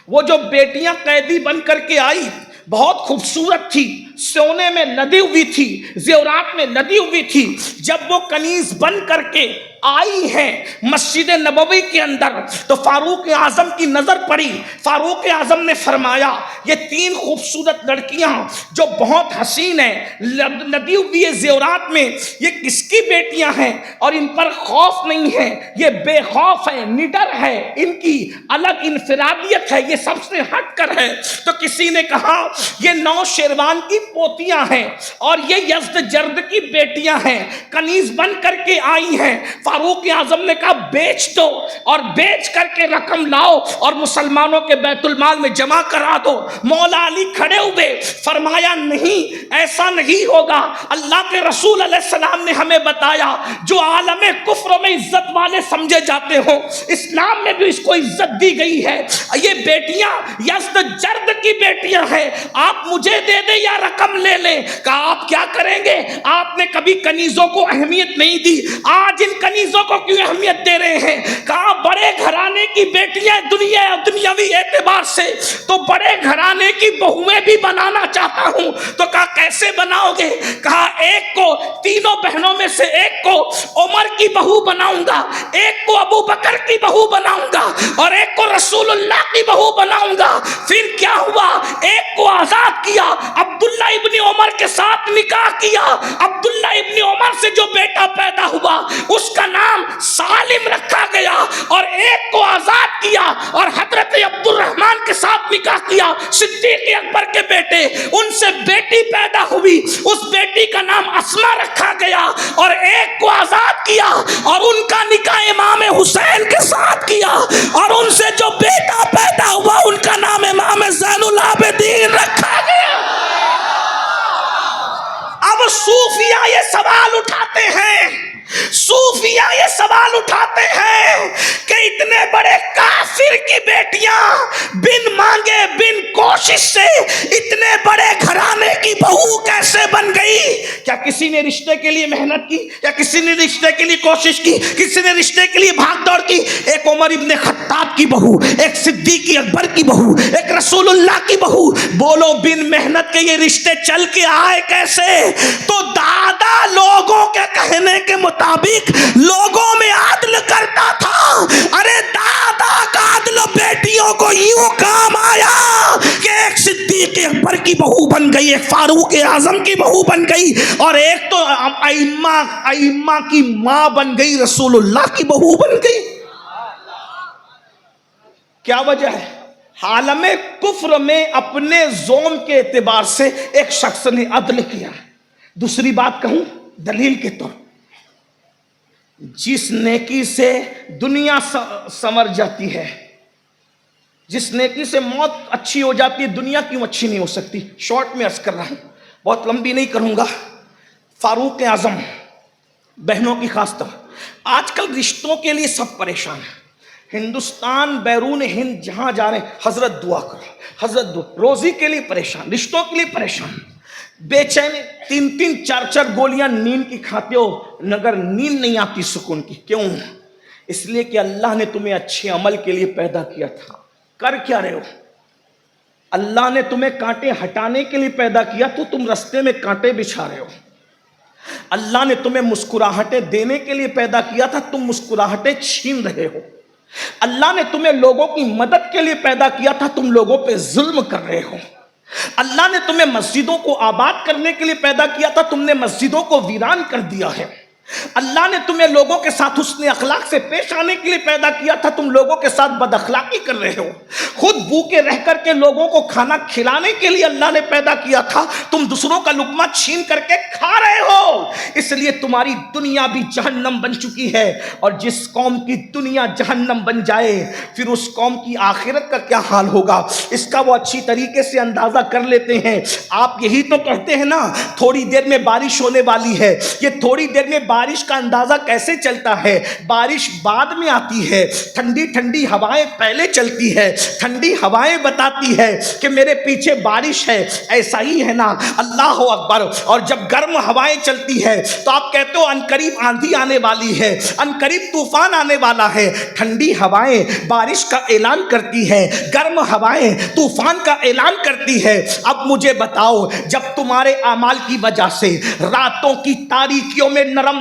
وہ جو بیٹیاں قیدی بن کر کے آئی بہت خوبصورت تھی، سونے میں لدی ہوئی تھی، زیورات میں لدی ہوئی تھی. جب وہ کنیز بن کر کے آئی ہیں مسجد نبوی کے اندر تو فاروق اعظم کی نظر پڑی. فاروق اعظم نے فرمایا یہ 3 خوبصورت لڑکیاں جو بہت حسین ہیں، لدی ہوئی زیورات میں، یہ کس کی بیٹیاں ہیں؟ اور ان پر خوف نہیں ہے، یہ بے خوف ہے، نڈر ہے، ان کی الگ انفرادیت ہے، یہ سب سے ہٹ کر ہے. تو کسی نے کہا یہ نوشیروان کی پوتیاں ہیں اور یہ یزدجرد کی بیٹیاں ہیں، کنیز بن کر کے آئی ہیں۔ فاروق اعظم نے کہا بیچ دو اور بیچ کر کے رقم لاؤ اور مسلمانوں کے بیت المال میں جمع کرا دو۔ مولا علی کھڑے ہوئے، فرمایا نہیں ایسا نہیں ہوگا، اللہ کے رسول علیہ السلام نے ہمیں بتایا جو عالم کفر میں عزت والے سمجھے جاتے ہوں اسلام میں بھی اس کو عزت دی گئی ہے۔ یہ بیٹیاں یزدجرد کی بیٹیاں ہیں، آپ مجھے دے دیں یا رقم لے لیں۔ کہا آپ کیا کریں گے؟ آپ نے کبھی کنیزوں کو اہمیت نہیں دی، آج ان کنیزوں کو کیوں اہمیت دے رہے ہیں؟ کہا بڑے گھرانے کی بیٹیاں دنیاوی اعتبار سے تو بڑے گھرانے کی بہویں بھی بنانا چاہتا ہوں۔ تو کہا کیسے بناؤ گے؟ کہا ایک کو تینوں بہنوں میں سے ایک کو عمر کی بہو بناؤں گا، ایک کو ابو بکر کی بہو بناؤں گا اور ایک کو رسول اللہ کی بہو بناؤں گا۔ پھر کیا ہوا؟ ایک کو آزاد کیا، عبداللہ ابن عمر کے ساتھ نکاح کیا، عبداللہ ابن عمر سے جو بیٹا پیدا ہوا اس کا نام سالم رکھا گیا، اور ایک کو آزاد کیا اور حضرت عبد الرحمن کے ساتھ نکاح کیا، صدیق اکبر کے بیٹے، ان سے بیٹی پیدا ہوئی، اس بیٹی کا نام اسما رکھا گیا، اور ایک کو آزاد کیا اور ان کا نکاح امام حسین کے ساتھ کیا، اور ان سے جو بیٹا پیدا ہوا ان کا نام امام زین العابدین رکھا گیا۔ اب صوفیہ یہ سوال اٹھاتے ہیں، صوفیہ یہ سوال اٹھاتے ہیں کہ اتنے بڑے کافر کی بیٹیاں بن مانگے بن کوشش سے اتنے بڑے گھرانے کی بہو کیسے بن گئی؟ کیا کسی نے رشتے کے لیے محنت کی؟ یا کسی نے رشتے کے لیے کوشش کی؟ کسی نے رشتے کے لیے بھاگ دوڑ کی؟ ایک عمر ابن خطاب کی بہو، ایک صدیق اکبر کی بہو، ایک رسول اللہ کی بہو، بولو بن محنت کے یہ رشتے چل کے آئے کیسے؟ تو دادا لوگوں کے کہنے کے مطابق لوگوں میں عدل کرتا تھا۔ ارے دادا کا عدل بیٹیوں کو یوں کام آیا کہ ایک صدیق اکبر کی بہو بن گئی، ایک فاروق اعظم کی بہو بن گئی، اور ایک تو ائمہ کی ماں بن گئی، رسول اللہ کی بہو بن گئی۔ کیا وجہ ہے؟ عالم کفر میں اپنے زوم کے اعتبار سے ایک شخص نے عدل کیا۔ دوسری بات کہوں دلیل کے طور، جس نیکی سے دنیا سنور جاتی ہے، جس نیکی سے موت اچھی ہو جاتی ہے، دنیا کیوں اچھی نہیں ہو سکتی؟ شارٹ میں عرض کر رہا ہوں، بہت لمبی نہیں کروں گا۔ فاروق اعظم، بہنوں کی خاص طور، آج کل رشتوں کے لیے سب پریشان ہیں، ہندوستان بیرون ہند جہاں جا رہے ہیں، حضرت دعا کرو، حضرت دعا، روزی کے لیے پریشان، رشتوں کے لیے پریشان، بے چین، 3-4 گولیاں نیند کی کھاتے ہو مگر نیند نہیں آتی سکون کی۔ کیوں؟ اس لیے کہ اللہ نے تمہیں اچھے عمل کے لیے پیدا کیا تھا۔ کر کیا رہے ہو؟ اللہ نے تمہیں کانٹے ہٹانے کے لیے پیدا کیا تو تم رستے میں کانٹے بچھا رہے ہو۔ اللہ نے تمہیں مسکراہٹیں دینے کے لیے پیدا کیا تھا، تم مسکراہٹیں چھین رہے ہو۔ اللہ نے تمہیں لوگوں کی مدد کے لیے پیدا کیا تھا، تم لوگوں پہ ظلم کر رہے ہو۔ اللہ نے تمہیں مسجدوں کو آباد کرنے کے لیے پیدا کیا تھا، تم نے مسجدوں کو ویران کر دیا ہے۔ اللہ نے تمہیں لوگوں کے ساتھ حسن اخلاق سے پیش آنے کے لیے پیدا کیا تھا، تم لوگوں کے ساتھ بد اخلاقی کر رہے ہو۔ خود بھوکے رہ کر کے لوگوں کو کھانا کھلانے کے لیے اللہ نے پیدا کیا تھا، تم دوسروں کا لقمہ چھین کر کے کھا رہے ہو۔ اس لیے تمہاری دنیا بھی جہنم بن چکی ہے، اور جس قوم کی دنیا جہنم بن جائے پھر اس قوم کی آخرت کا کیا حال ہوگا اس کا وہ اچھی طریقے سے اندازہ کر لیتے ہیں۔ آپ یہی تو کہتے ہیں نا تھوڑی دیر میں بارش ہونے والی ہے، یہ تھوڑی دیر میں بارش کا اندازہ کیسے چلتا ہے؟ بارش بعد میں آتی ہے، ٹھنڈی ٹھنڈی ہوائیں پہلے چلتی ہے، ٹھنڈی ہوائیں بتاتی ہے کہ میرے پیچھے بارش ہے۔ ایسا ہی ہے نا، اللہ اکبر۔ اور جب گرم ہوائیں چلتی ہے تو آپ کہتے ہو عنقریب آندھی آنے والی ہے، عنقریب طوفان آنے والا ہے۔ ٹھنڈی ہوائیں بارش کا اعلان کرتی ہے، گرم ہوائیں طوفان کا اعلان کرتی ہے۔ اب مجھے بتاؤ، جب تمہارے اعمال کی وجہ سے راتوں کی تاریکیوں میں نرم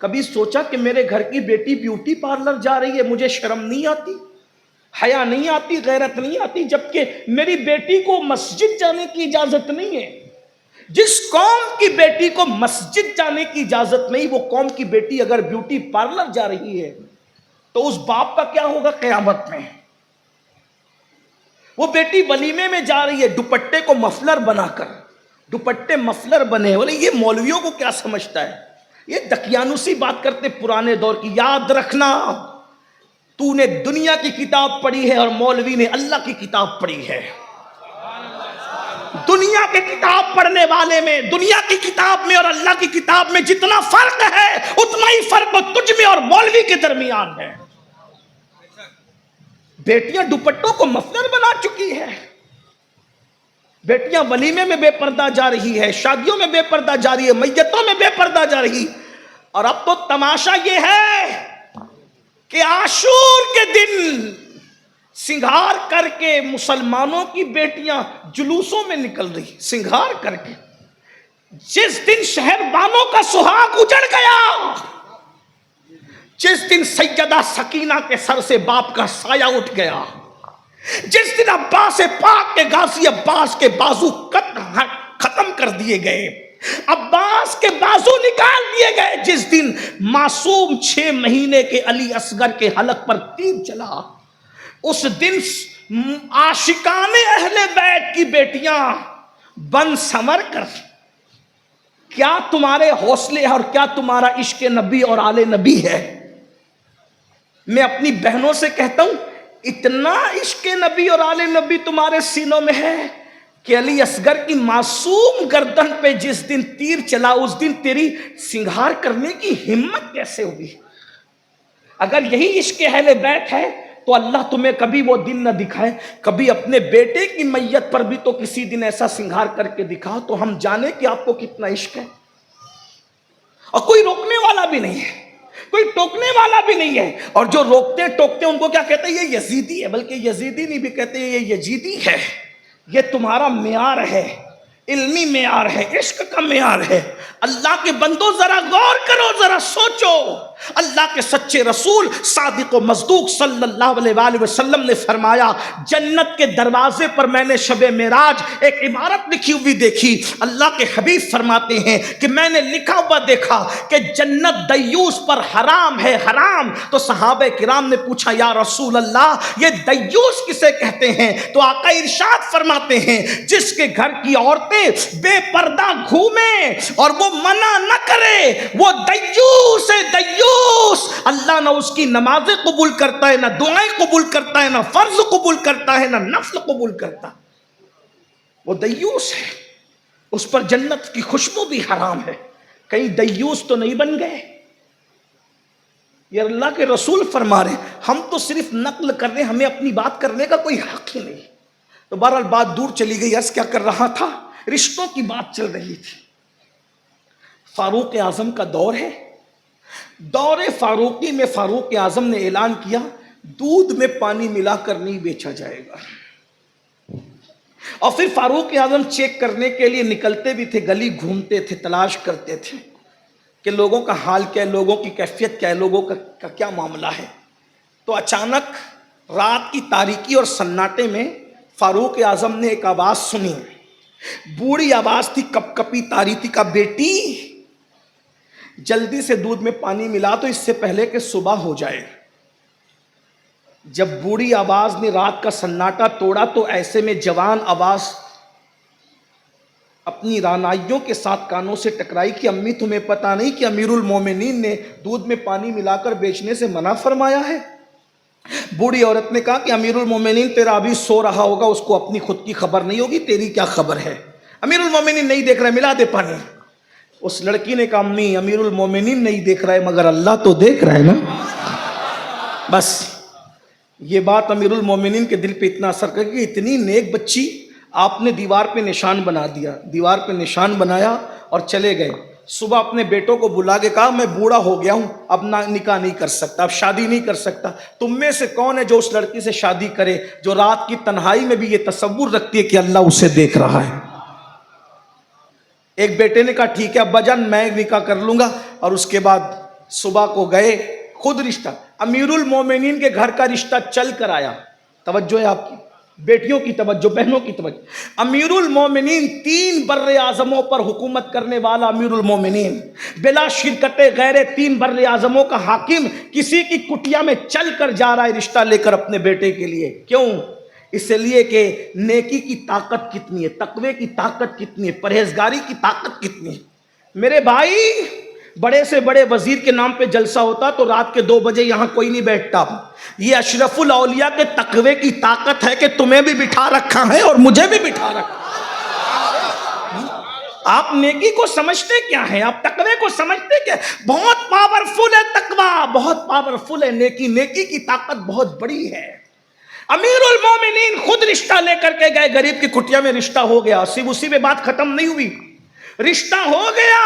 کبھی سوچا کہ میرے گھر کی بیٹی بیوٹی پارلر جا رہی ہے، مجھے شرم نہیں آتی، حیا نہیں آتی، غیرت نہیں آتی؟ جبکہ میری بیٹی کو مسجد جانے کی اجازت نہیں ہے۔ جس قوم کی بیٹی کو مسجد جانے کی اجازت نہیں، وہ قوم کی بیٹی اگر بیوٹی پارلر جا رہی ہے تو اس باپ کا کیا ہوگا قیامت میں؟ وہ بیٹی ولیمے میں جا رہی ہے دوپٹے کو مفلر بنا کر، دوپٹے مفلر بنے، بولے یہ مولویوں کو کیا سمجھتا ہے، یہ دقیانوسی بات کرتے پرانے دور کی۔ یاد رکھنا، تو نے دنیا کی کتاب پڑھی ہے اور مولوی نے اللہ کی کتاب پڑھی ہے۔ دنیا کی کتاب پڑھنے والے میں، دنیا کی کتاب میں اور اللہ کی کتاب میں جتنا فرق ہے اتنا ہی فرق تجھ میں اور مولوی کے درمیان ہے۔ بیٹیاں دوپٹوں کو مفلر بنا چکی ہے، بیٹیاں ولیمے میں بے پردہ جا رہی ہے، شادیوں میں بے پردہ جا رہی ہے، میتوں میں بے پردہ جا رہی۔ اور اب تو تماشا یہ ہے کہ عاشور کے دن سنگھار کر کے مسلمانوں کی بیٹیاں جلوسوں میں نکل رہی، سنگھار کر کے۔ جس دن شہربانوں کا سہاگ اجڑ گیا، جس دن سیدہ سکینہ کے سر سے باپ کا سایہ اٹھ گیا، جس دن عباس پاک کے غازی عباس کے بازو ختم کر دیے گئے، عباس کے بازو نکال دیے گئے، جس دن معصوم 6 مہینے کے علی اصغر کے حلق پر تیر چلا، اس دن عاشقان اہل بیت کی بیٹیاں بن سمر کر، کیا تمہارے حوصلے اور کیا تمہارا عشق نبی اور آل نبی ہے؟ میں اپنی بہنوں سے کہتا ہوں، اتنا عشق نبی اور آل نبی تمہارے سینوں میں ہے کہ علی اصغر کی معصوم گردن پہ جس دن تیر چلا اس دن تیری سنگھار کرنے کی ہمت کیسے ہوئی؟ اگر یہی عشق اہل بیت ہے تو اللہ تمہیں کبھی وہ دن نہ دکھائے، کبھی اپنے بیٹے کی میت پر بھی تو کسی دن ایسا سنگھار کر کے دکھاؤ تو ہم جانیں کہ آپ کو کتنا عشق ہے۔ اور کوئی روکنے والا بھی نہیں ہے، کوئی ٹوکنے والا بھی نہیں ہے، اور جو روکتے ٹوکتے ان کو کیا کہتے ہیں؟ یہ یزیدی ہے، بلکہ یزیدی نہیں بھی کہتے، یہ یزیدی ہے۔ یہ تمہارا معیار ہے، علمی معیار ہے، عشق کا معیار ہے۔ اللہ کے بندو ذرا غور کرو، ذرا سوچو۔ اللہ کے سچے رسول صادق و مصدوق صلی اللہ علیہ وآلہ وسلم نے فرمایا، جنت کے دروازے پر میں نے شب معراج ایک عبارت لکھی ہوئی دیکھی۔ اللہ کے حبیب فرماتے ہیں کہ میں نے لکھا ہوا دیکھا کہ جنت دیوس پر حرام ہے، حرام۔ تو صحابہ کرام نے پوچھا یا رسول اللہ یہ دیوس کسے کہتے ہیں؟ تو آقا ارشاد فرماتے ہیں جس کے گھر کی عورتیں بے پردہ گھومیں اور وہ منع نہ کرے، وہ دیوس ہے، دیوس۔ اللہ نہ اس کی نمازیں قبول کرتا ہے، نہ دعائیں قبول کرتا ہے، نہ فرض قبول کرتا ہے، نہ نفل قبول کرتا، وہ دیوس ہے۔ اس پر جنت کی خوشبو بھی حرام ہے۔ کہیں دیوس تو نہیں بن گئے؟ یہ اللہ کے رسول فرما رہے، ہم تو صرف نقل کر رہے ہیں، ہمیں اپنی بات کرنے کا کوئی حق ہی نہیں۔ تو بہرحال بات دور چلی گئی، عرض کیا کر رہا تھا؟ رشتوں کی بات چل رہی تھی۔ فاروق اعظم کا دور ہے، دور فاروقی میں فاروق اعظم نے اعلان کیا دودھ میں پانی ملا کر نہیں بیچا جائے گا۔ اور پھر فاروق اعظم چیک کرنے کے لیے نکلتے بھی تھے، گلی گھومتے تھے، تلاش کرتے تھے کہ لوگوں کا حال کیا ہے، لوگوں کی کیفیت کیا ہے، لوگوں کا کیا معاملہ ہے۔ تو اچانک رات کی تاریکی اور سناٹے میں فاروق اعظم نے ایک آواز سنی، بوڑھی آواز تھی، کپ کپی تاری تھی، کا بیٹی جلدی سے دودھ میں پانی ملا تو اس سے پہلے کہ صبح ہو جائے۔ جب بوڑھی آواز نے رات کا سناٹا توڑا تو ایسے میں جوان آواز اپنی رانائیوں کے ساتھ کانوں سے ٹکرائی کہ امی تمہیں پتا نہیں کہ امیر المومنین نے دودھ میں پانی ملا کر بیچنے سے منع فرمایا ہے؟ بوڑھی عورت نے کہا کہ امیر المومنین تیرا ابھی سو رہا ہوگا، اس کو اپنی خود کی خبر نہیں ہوگی، تیری کیا خبر ہے؟ امیر المومنین نہیں دیکھ رہے، ملا دے پانی۔ اس لڑکی نے کہا امی امیر المومنین نہیں دیکھ رہا ہے مگر اللہ تو دیکھ رہا ہے نا۔ بس یہ بات امیر المومنین کے دل پہ اتنا اثر کر کہ اتنی نیک بچی آپ نے دیوار پہ نشان بنا دیا، دیوار پہ نشان بنایا اور چلے گئے۔ صبح اپنے بیٹوں کو بلا کے کہا میں بوڑھا ہو گیا ہوں، اب نکاح نہیں کر سکتا، اب شادی نہیں کر سکتا، تم میں سے کون ہے جو اس لڑکی سے شادی کرے جو رات کی تنہائی میں بھی یہ تصور رکھتی ہے کہ اللہ اسے دیکھ رہا ہے؟ ایک بیٹے نے کہا ٹھیک ہے ابا جان میں نکاح کر لوں گا، اور اس کے بعد صبح کو گئے، خود رشتہ امیر المومنین کے گھر کا رشتہ چل کر آیا. توجہ ہے آپ کی بیٹیوں کی توجہ، بہنوں کی توجہ. امیر المومنین 3 بر اعظموں پر حکومت کرنے والا امیر المومنین، بلا شرکت غیر 3 بر اعظموں کا حاکم، کسی کی کٹیا میں چل کر جا رہا ہے رشتہ لے کر اپنے بیٹے کے لیے. کیوں؟ اس لیے کہ نیکی کی طاقت کتنی ہے، تقوی کی طاقت کتنی ہے، پرہیزگاری کی طاقت کتنی ہے. میرے بھائی، بڑے سے بڑے وزیر کے نام پہ جلسہ ہوتا تو رات کے 2 بجے یہاں کوئی نہیں بیٹھتا. یہ اشرف الاولیاء کے تقوی کی طاقت ہے کہ تمہیں بھی بٹھا رکھا ہے اور مجھے بھی بٹھا رکھا ہے. آپ نیکی کو سمجھتے کیا ہیں؟ آپ تقوی کو سمجھتے کیا؟ بہت پاورفل ہے تقوی، بہت پاورفل ہے نیکی. نیکی کی طاقت بہت بڑی ہے. امیر المومنین خود رشتہ لے کر کے گئے، غریب کی کٹیا میں رشتہ ہو گیا. صرف اسی میں بات ختم نہیں ہوئی، رشتہ ہو گیا.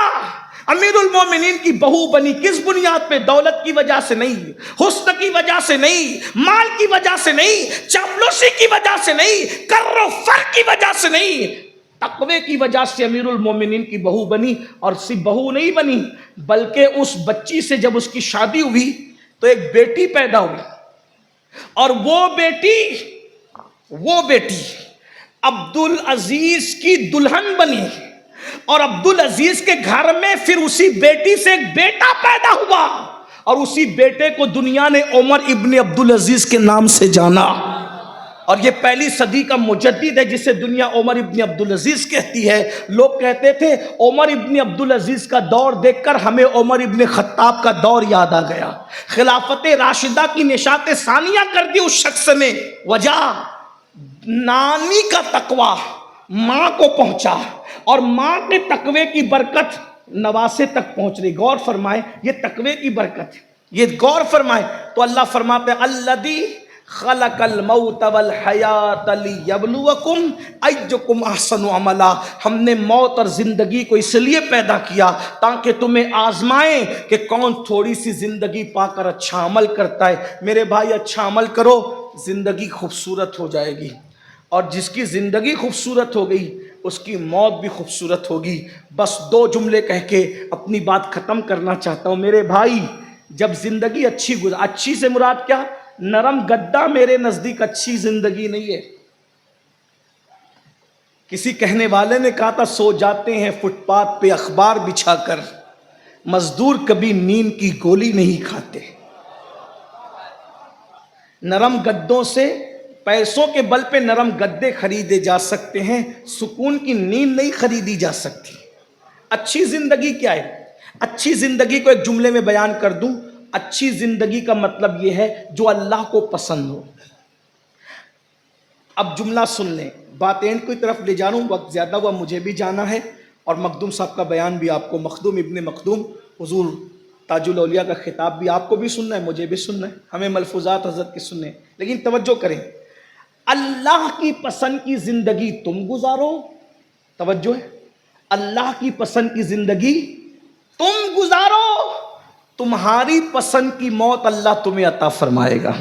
امیر المومنین کی بہو بنی. کس بنیاد پہ؟ دولت کی وجہ سے نہیں، حسن کی وجہ سے نہیں، مال کی وجہ سے نہیں، چاپلوسی کی وجہ سے نہیں، کر و فر کی وجہ سے نہیں، تقوی کی وجہ سے امیر المومنین کی بہو بنی. اور صرف بہو نہیں بنی بلکہ اس بچی سے جب اس کی شادی ہوئی تو ایک بیٹی پیدا ہوئی. اور وہ بیٹی عبدالعزیز کی دلہن بنی. اور عبدالعزیز کے گھر میں پھر اسی بیٹی سے ایک بیٹا پیدا ہوا، اور اسی بیٹے کو دنیا نے عمر ابن عبدالعزیز کے نام سے جانا. اور یہ پہلی صدی کا مجدد ہے جسے دنیا عمر ابن عبدالعزیز کہتی ہے. لوگ کہتے تھے عمر ابن عبدالعزیز کا دور دیکھ کر ہمیں عمر ابن خطاب کا دور یاد آ گیا. خلافت راشدہ کی نشاط ثانیہ کر دی اس شخص نے. وجہ نانی کا تقوی ماں کو پہنچا، اور ماں کے تقوی کی برکت نواسے تک پہنچ رہی. غور فرمائے، یہ تقوی کی برکت ہے. یہ غور فرمائے تو اللہ فرماتے ہیں الذی خلق الموت والحیات لیبلوکم ایکم احسن عملا. ہم نے موت اور زندگی کو اس لیے پیدا کیا تاکہ تمہیں آزمائیں کہ کون تھوڑی سی زندگی پا کر اچھا عمل کرتا ہے. میرے بھائی، اچھا عمل کرو، زندگی خوبصورت ہو جائے گی. اور جس کی زندگی خوبصورت ہو گئی اس کی موت بھی خوبصورت ہوگی. بس 2 جملے کہہ کے اپنی بات ختم کرنا چاہتا ہوں. میرے بھائی، جب زندگی اچھی سے مراد کیا؟ نرم گدا میرے نزدیک اچھی زندگی نہیں ہے. کسی کہنے والے نے کہا تھا سو جاتے ہیں فٹ پاتھ پہ اخبار بچھا کر، مزدور کبھی نیند کی گولی نہیں کھاتے. نرم گدوں سے، پیسوں کے بل پہ نرم گدے خریدے جا سکتے ہیں، سکون کی نیند نہیں خریدی جا سکتی. اچھی زندگی کیا ہے؟ اچھی زندگی کو ایک جملے میں بیان کر دوں. اچھی زندگی کا مطلب یہ ہے جو اللہ کو پسند ہو. اب جملہ سن لیں، بات اینڈ کی طرف لے جانوں، وقت زیادہ ہوا، مجھے بھی جانا ہے. اور مخدوم صاحب کا بیان بھی آپ کو، مخدوم ابن مخدوم حضور تاج الاولیاء کا خطاب بھی آپ کو بھی سننا ہے، مجھے بھی سننا ہے. ہمیں ملفوظات حضرت کے سننے ہیں، لیکن توجہ کریں. اللہ کی پسند کی زندگی تم گزارو. توجہ ہے، اللہ کی پسند کی زندگی تم گزارو، تمہاری پسند کی موت اللہ تمہیں عطا فرمائے گا.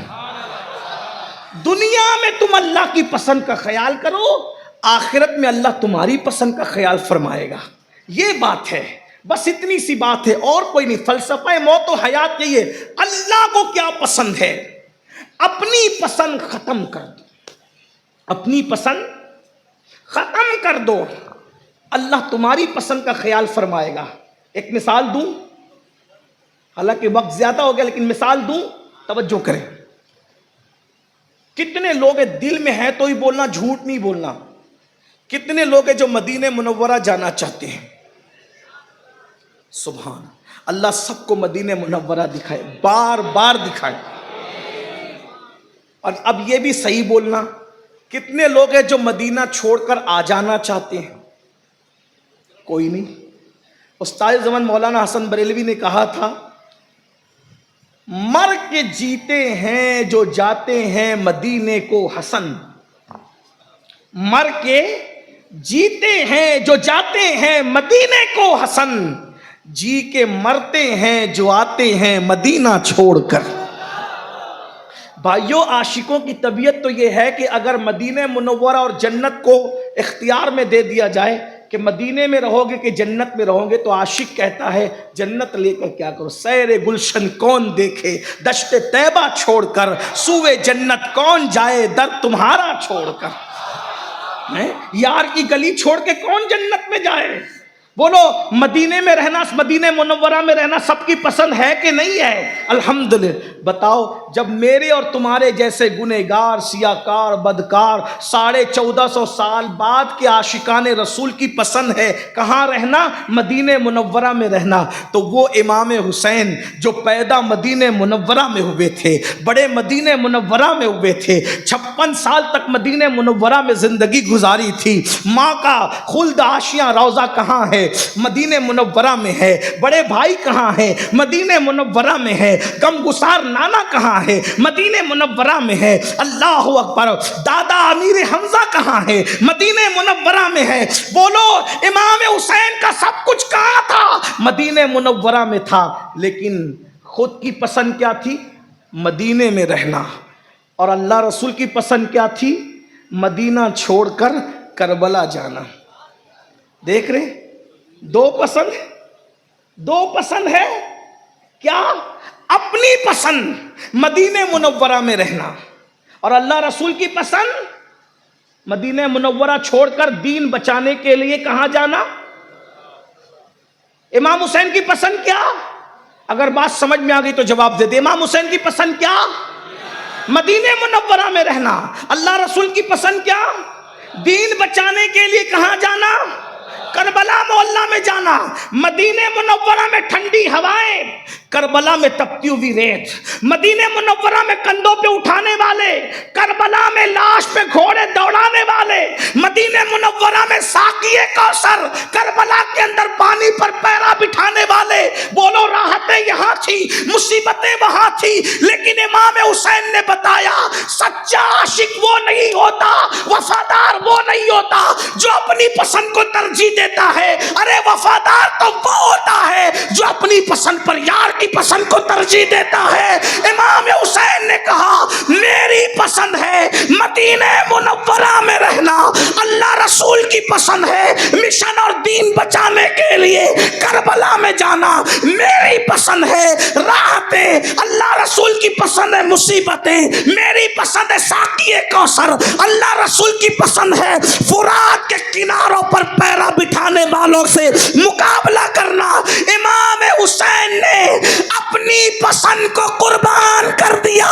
دنیا میں تم اللہ کی پسند کا خیال کرو، آخرت میں اللہ تمہاری پسند کا خیال فرمائے گا. یہ بات ہے، بس اتنی سی بات ہے، اور کوئی نہیں. فلسفہ موت و حیات یہی ہے. اللہ کو کیا پسند ہے، اپنی پسند ختم کر دو، اپنی پسند ختم کر دو، اللہ تمہاری پسند کا خیال فرمائے گا. ایک مثال دوں، حالانکہ وقت زیادہ ہو گیا لیکن مثال دوں، توجہ کریں. کتنے لوگ دل میں ہے تو ہی بولنا، جھوٹ نہیں بولنا. کتنے لوگ ہیں جو مدینہ منورہ جانا چاہتے ہیں؟ سبحان اللہ، سب کو مدینہ منورہ دکھائے، بار بار دکھائے. اور اب یہ بھی صحیح بولنا، کتنے لوگ ہیں جو مدینہ چھوڑ کر آ جانا چاہتے ہیں؟ کوئی نہیں. استاد زمان مولانا حسن بریلوی نے کہا تھا مر کے جیتے ہیں جو جاتے ہیں مدینے کو حسن. مر کے جیتے ہیں جو جاتے ہیں مدینے کو حسن، جی کے مرتے ہیں جو آتے ہیں مدینہ چھوڑ کر. بھائیوں، عاشقوں کی طبیعت تو یہ ہے کہ اگر مدینہ منورہ اور جنت کو اختیار میں دے دیا جائے کہ مدینے میں رہو گے کہ جنت میں رہو گے، تو عاشق کہتا ہے جنت لے کر کیا کرو، سیر گلشن کون دیکھے دشت طیبہ چھوڑ کر، سوئے جنت کون جائے در تمہارا چھوڑ کر۔ یار کی گلی چھوڑ کے کون جنت میں جائے؟ بولو مدینے میں رہنا، مدینہ منورہ میں رہنا سب کی پسند ہے کہ نہیں ہے؟ الحمدللہ۔ بتاؤ جب میرے اور تمہارے جیسے گنہگار، سیاہکار، بدکار 1450 سال بعد کے عاشقان رسول کی پسند ہے کہاں رہنا؟ مدینہ منورہ میں رہنا، تو وہ امام حسین جو پیدا مدینہ منورہ میں ہوئے تھے، بڑے مدینہ منورہ میں ہوئے تھے، 56 سال تک مدینہ منورہ میں زندگی گزاری تھی، ماں کا خلد آشیاں روضہ کہاں ہے؟ مدینہ منورہ میں ہے۔ بڑے بھائی کہاں ہے؟ مدینہ منورہ میں ہے۔ غم گسار نانا کہاں ہے؟ مدینہ منورہ میں ہے۔ اللہ اکبر۔ دادا امیر حمزہ کہاں ہے؟ مدینہ منورہ میں ہے۔ بولو امام حسین کا سب کچھ کہاں تھا؟ مدینہ منورہ میں تھا، لیکن خود کی پسند کیا تھی؟ مدینہ میں رہنا۔ اور اللہ رسول کی پسند کیا تھی؟ مدینہ چھوڑ کر کربلا جانا۔ دیکھ رہے؟ دو پسند ہے کیا؟ اپنی پسند مدینہ منورہ میں رہنا، اور اللہ رسول کی پسند مدینہ منورہ چھوڑ کر دین بچانے کے لیے کہاں جانا؟ امام حسین کی پسند کیا؟ اگر بات سمجھ میں آ گئی تو جواب دے دے۔ امام حسین کی پسند کیا؟ مدینہ منورہ میں رہنا۔ اللہ رسول کی پسند کیا؟ دین بچانے کے لیے کہاں جانا؟ کربلا محلہ میں جانا۔ مدینہ منورہ میں ٹھنڈی ہوائیں، کربلا میں تپتی ہوئی ریت۔ مدینہ منورہ میں کندھوں پہ اٹھانے والے، کربلا میں لاش پہ گھوڑے دوڑانے والے۔ مدینہ منورہ میں ساقی کوثر، کربلا کے اندر پانی پر پیرا بٹھانے والے۔ بولو راحتیں یہاں تھی، مصیبتیں وہاں تھی، لیکن امام حسین نے بتایا سچا عاشق وہ نہیں ہوتا، وفادار وہ نہیں ہوتا جو اپنی پسند کو ترجیح دیتا ہے۔ ارے وفادار تو وہ ہوتا ہے جو اپنی پسند پر یار کی پسند کو ترجیح دیتا ہے۔ امام حسین نے کہا میری پسند ہے مدینہ منورہ میں رہنا، اللہ رسول کی پسند ہے مشن اور دین بچانے کے لیے کربلا میں جانا، میری پسند ہے راحتیں، اللہ رسول کی پسند ہے مصیبتیں، میری پسند ہے ساقی کوثر، اللہ رسول کی پسند ہے فرات کے کناروں پر پیرا بٹھانے والوں سے مقابلہ کرنا۔ امام حسین نے اپنی پسند کو قربان کر دیا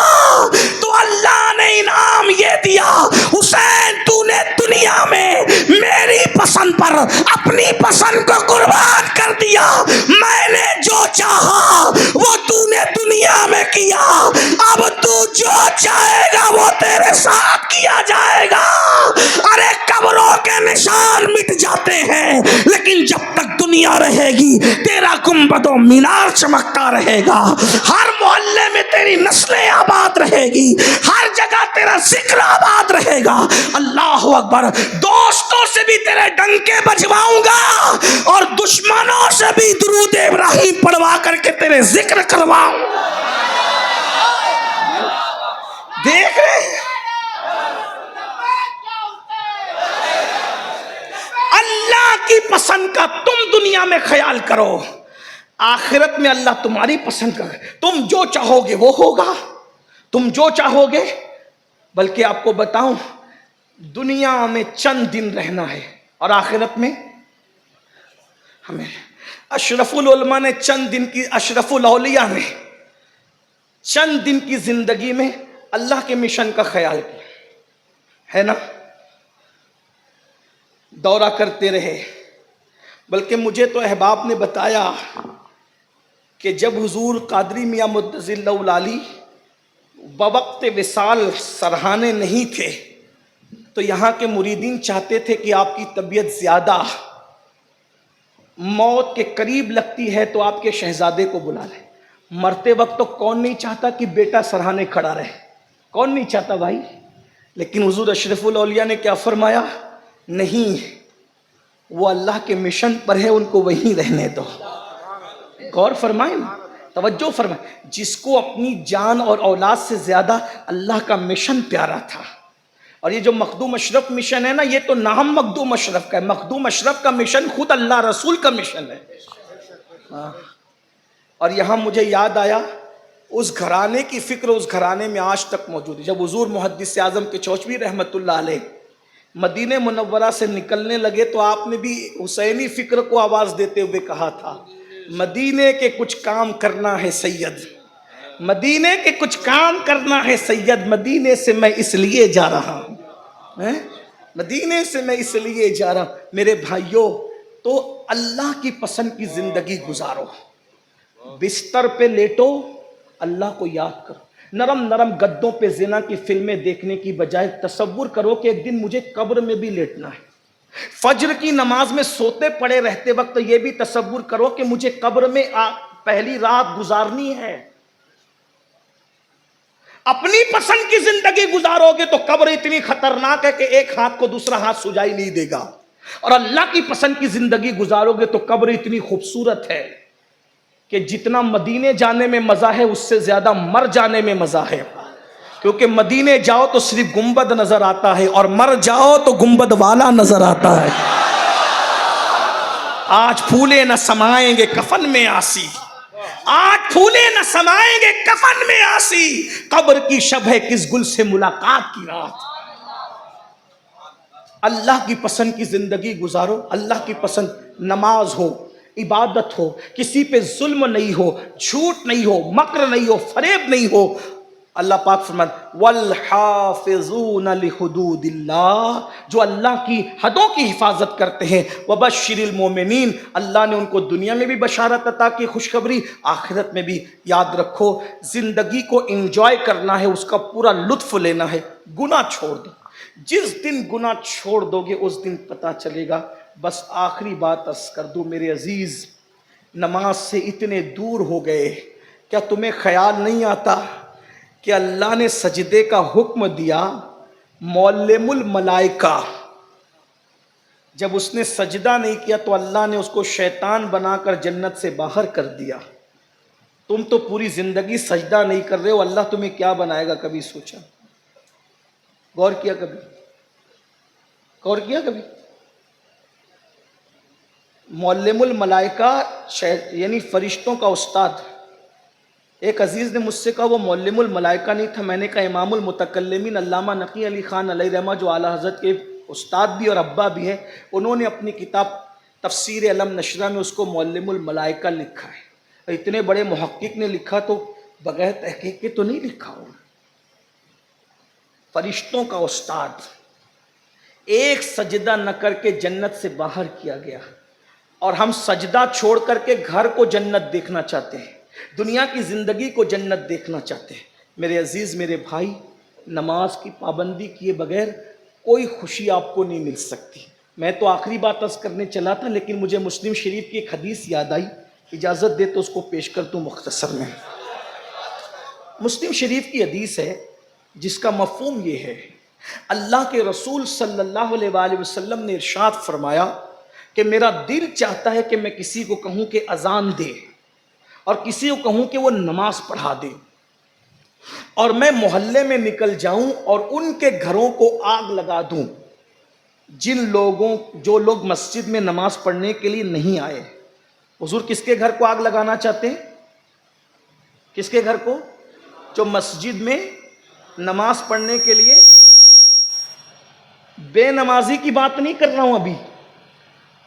تو اللہ نے انعام یہ دیا، حسین تو نے دنیا میں میری پسند پر اپنی پسند کو قربان کر دیا، میں نے جو چاہا وہ تو نے دنیا میں کیا، اب تو جو چاہے گا وہ تیرے ساتھ کیا جائے گا۔ ارے قبروں کے نشان مٹ جاتے ہیں، لیکن جب تک دنیا رہے گی تیرا گنبد و مینار چمکتا رہے گا، ہر محلے میں تیری نسلیں آباد رہے گی، ہر جگہ تیرا ذکر آباد رہے گا۔ اللہ اکبر۔ دوستوں سے بھی تیرے ڈنکے بجواؤں گا اور دشمنوں سے بھی درود ابراہیم پڑھوا کر کے تیرے ذکر کرواؤں گا۔ دیکھ رہے اللہ کی پسند کا تم دنیا میں خیال کرو، آخرت میں اللہ تمہاری پسند کا، تم جو چاہو گے وہ ہوگا، تم جو چاہو گے۔ بلکہ آپ کو بتاؤں دنیا میں چند دن رہنا ہے اور آخرت میں ہمیں اشرف العلماء نے چند دن کی، اشرف الاولیاء نے چند دن کی زندگی میں اللہ کے مشن کا خیال کیا ہے نا، دورہ کرتے رہے۔ بلکہ مجھے تو احباب نے بتایا کہ جب حضور قادری میاں مدظر اللہ العالی بوقت وصال سرہانے نہیں تھے تو یہاں کے مریدین چاہتے تھے کہ آپ کی طبیعت زیادہ موت کے قریب لگتی ہے تو آپ کے شہزادے کو بلا لیں۔ مرتے وقت تو کون نہیں چاہتا کہ بیٹا سرہانے کھڑا رہے، کون نہیں چاہتا بھائی؟ لیکن حضور اشرف الاولیاء نے کیا فرمایا؟ نہیں، وہ اللہ کے مشن پر ہے، ان کو وہیں رہنے دو۔ غور فرمائیں، توجہ فرمائیں، جس کو اپنی جان اور اولاد سے زیادہ اللہ کا مشن پیارا تھا، اور یہ جو مخدوم اشرف مشن ہے نا، یہ تو نام مخدوم اشرف کا ہے، مخدوم اشرف کا مشن خود اللہ رسول کا مشن ہے۔ اور یہاں مجھے یاد آیا اس گھرانے کی فکر اس گھرانے میں آج تک موجود ہے۔ جب حضور محدث اعظم کے چوچوی رحمت اللہ علیہ مدینہ منورہ سے نکلنے لگے تو آپ نے بھی حسینی فکر کو آواز دیتے ہوئے کہا تھا، مدینے کے کچھ کام کرنا ہے سید، مدینے کے کچھ کام کرنا ہے سید، مدینے سے میں اس لیے جا رہا ہوں، مدینے سے میں اس لیے جا رہا ہوں۔ میرے بھائیوں، تو اللہ کی پسند کی زندگی گزارو، بستر پہ لیٹو، اللہ کو یاد کرو، نرم نرم گدوں پہ زنا کی فلمیں دیکھنے کی بجائے تصور کرو کہ ایک دن مجھے قبر میں بھی لیٹنا ہے۔ فجر کی نماز میں سوتے پڑے رہتے وقت یہ بھی تصور کرو کہ مجھے قبر میں پہلی رات گزارنی ہے۔ اپنی پسند کی زندگی گزارو گے تو قبر اتنی خطرناک ہے کہ ایک ہاتھ کو دوسرا ہاتھ سجائی نہیں دے گا، اور اللہ کی پسند کی زندگی گزارو گے تو قبر اتنی خوبصورت ہے کہ جتنا مدینے جانے میں مزہ ہے اس سے زیادہ مر جانے میں مزہ ہے، کیونکہ مدینے جاؤ تو صرف گنبد نظر آتا ہے اور مر جاؤ تو گنبد والا نظر آتا ہے۔ آج پھولے نہ سمائیں گے کفن میں آسی، آج پھولے نہ سمائیں گے کفن میں آسی، قبر کی شب ہے کس گل سے ملاقات کی رات۔ اللہ کی پسند کی زندگی گزارو، اللہ کی پسند، نماز ہو، عبادت ہو، کسی پہ ظلم نہیں ہو، جھوٹ نہیں ہو، مکر نہیں ہو، فریب نہیں ہو۔ اللہ پاک فرماتے والحافظون لحدود اللہ، جو اللہ کی حدوں کی حفاظت کرتے ہیں، وبشر المومنین، اللہ نے ان کو دنیا میں بھی بشارت عطا کی، خوشخبری، آخرت میں بھی۔ یاد رکھو زندگی کو انجوائے کرنا ہے، اس کا پورا لطف لینا ہے، گناہ چھوڑ دو، جس دن گناہ چھوڑ دو گے اس دن پتہ چلے گا۔ بس آخری بات عرض کر دوں میرے عزیز، نماز سے اتنے دور ہو گئے، کیا تمہیں خیال نہیں آتا کہ اللہ نے سجدے کا حکم دیا؟ معلم الملائکہ جب اس نے سجدہ نہیں کیا تو اللہ نے اس کو شیطان بنا کر جنت سے باہر کر دیا۔ تم تو پوری زندگی سجدہ نہیں کر رہے ہو، اللہ تمہیں کیا بنائے گا؟ کبھی سوچا؟ غور کیا کبھی؟ غور کیا کبھی؟ معلم الملائکہ یعنی فرشتوں کا استاد۔ ایک عزیز نے مجھ سے کہا وہ معلم الملائکہ نہیں تھا، میں نے کہا امام المتکلمین علامہ نقی علی خان علیہ رحمہ جو اعلیٰ حضرت کے استاد بھی اور ابا بھی ہیں، انہوں نے اپنی کتاب تفسیر علم نشرہ میں اس کو معلم الملائکہ لکھا ہے۔ اتنے بڑے محقق نے لکھا تو بغیر تحقیق کے تو نہیں لکھا ہوگا۔ فرشتوں کا استاد، ایک سجدہ نہ کر کے جنت سے باہر کیا گیا، اور ہم سجدہ چھوڑ کر کے گھر کو جنت دیکھنا چاہتے ہیں، دنیا کی زندگی کو جنت دیکھنا چاہتے ہیں۔ میرے عزیز، میرے بھائی، نماز کی پابندی کیے بغیر کوئی خوشی آپ کو نہیں مل سکتی۔ میں تو آخری بات عرض کرنے چلا تھا لیکن مجھے مسلم شریف کی ایک حدیث یاد آئی، اجازت دے تو اس کو پیش کر دوں مختصر میں۔ مسلم شریف کی حدیث ہے جس کا مفہوم یہ ہے، اللہ کے رسول صلی اللہ علیہ وآلہ وسلم نے ارشاد فرمایا کہ میرا دل چاہتا ہے کہ میں کسی کو کہوں کہ اذان دے، اور کسی کو کہوں کہ وہ نماز پڑھا دے، اور میں محلے میں نکل جاؤں اور ان کے گھروں کو آگ لگا دوں جو لوگ مسجد میں نماز پڑھنے کے لیے نہیں آئے۔ حضور کس کے گھر کو آگ لگانا چاہتے ہیں؟ کس کے گھر کو؟ جو مسجد میں نماز پڑھنے کے لیے، بے نمازی کی بات نہیں کر رہا ہوں ابھی،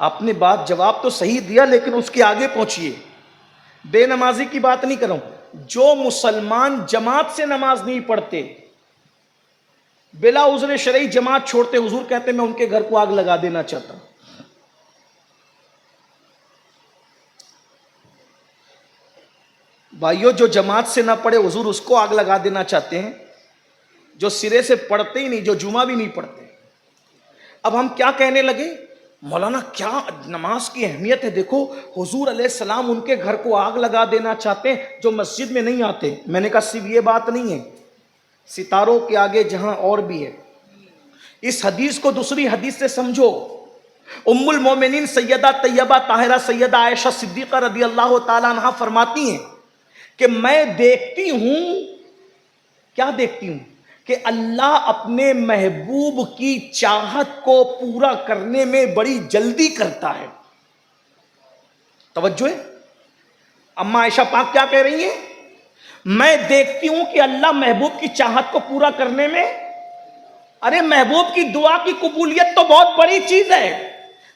آپ نے بات جواب تو صحیح دیا لیکن اس کے آگے پہنچیے۔ بے نمازی کی بات نہیں کر رہا ہوں، جو مسلمان جماعت سے نماز نہیں پڑھتے، بلا عذر شرعی جماعت چھوڑتے، حضور کہتے ہیں میں ان کے گھر کو آگ لگا دینا چاہتا ہوں۔ بھائیو، جو جماعت سے نہ پڑھے حضور اس کو آگ لگا دینا چاہتے ہیں، جو سرے سے پڑھتے ہی نہیں، جو جمعہ بھی نہیں پڑھتے۔ اب ہم کیا کہنے لگے؟ مولانا کیا نماز کی اہمیت ہے، دیکھو حضور علیہ السلام ان کے گھر کو آگ لگا دینا چاہتے ہیں جو مسجد میں نہیں آتے۔ میں نے کہا صرف یہ بات نہیں ہے، ستاروں کے آگے جہاں اور بھی ہے۔ اس حدیث کو دوسری حدیث سے سمجھو۔ ام المومنین سیدہ طیبہ طاہرہ سیدہ عائشہ صدیقہ رضی اللہ تعالیٰ عنہا فرماتی ہیں کہ میں دیکھتی ہوں، کیا دیکھتی ہوں؟ کہ اللہ اپنے محبوب کی چاہت کو پورا کرنے میں بڑی جلدی کرتا ہے. توجہ ہے. اما عائشہ پاک کیا کہہ رہی ہیں؟ میں دیکھتی ہوں کہ اللہ محبوب کی چاہت کو پورا کرنے میں، ارے محبوب کی دعا کی قبولیت تو بہت بڑی چیز ہے.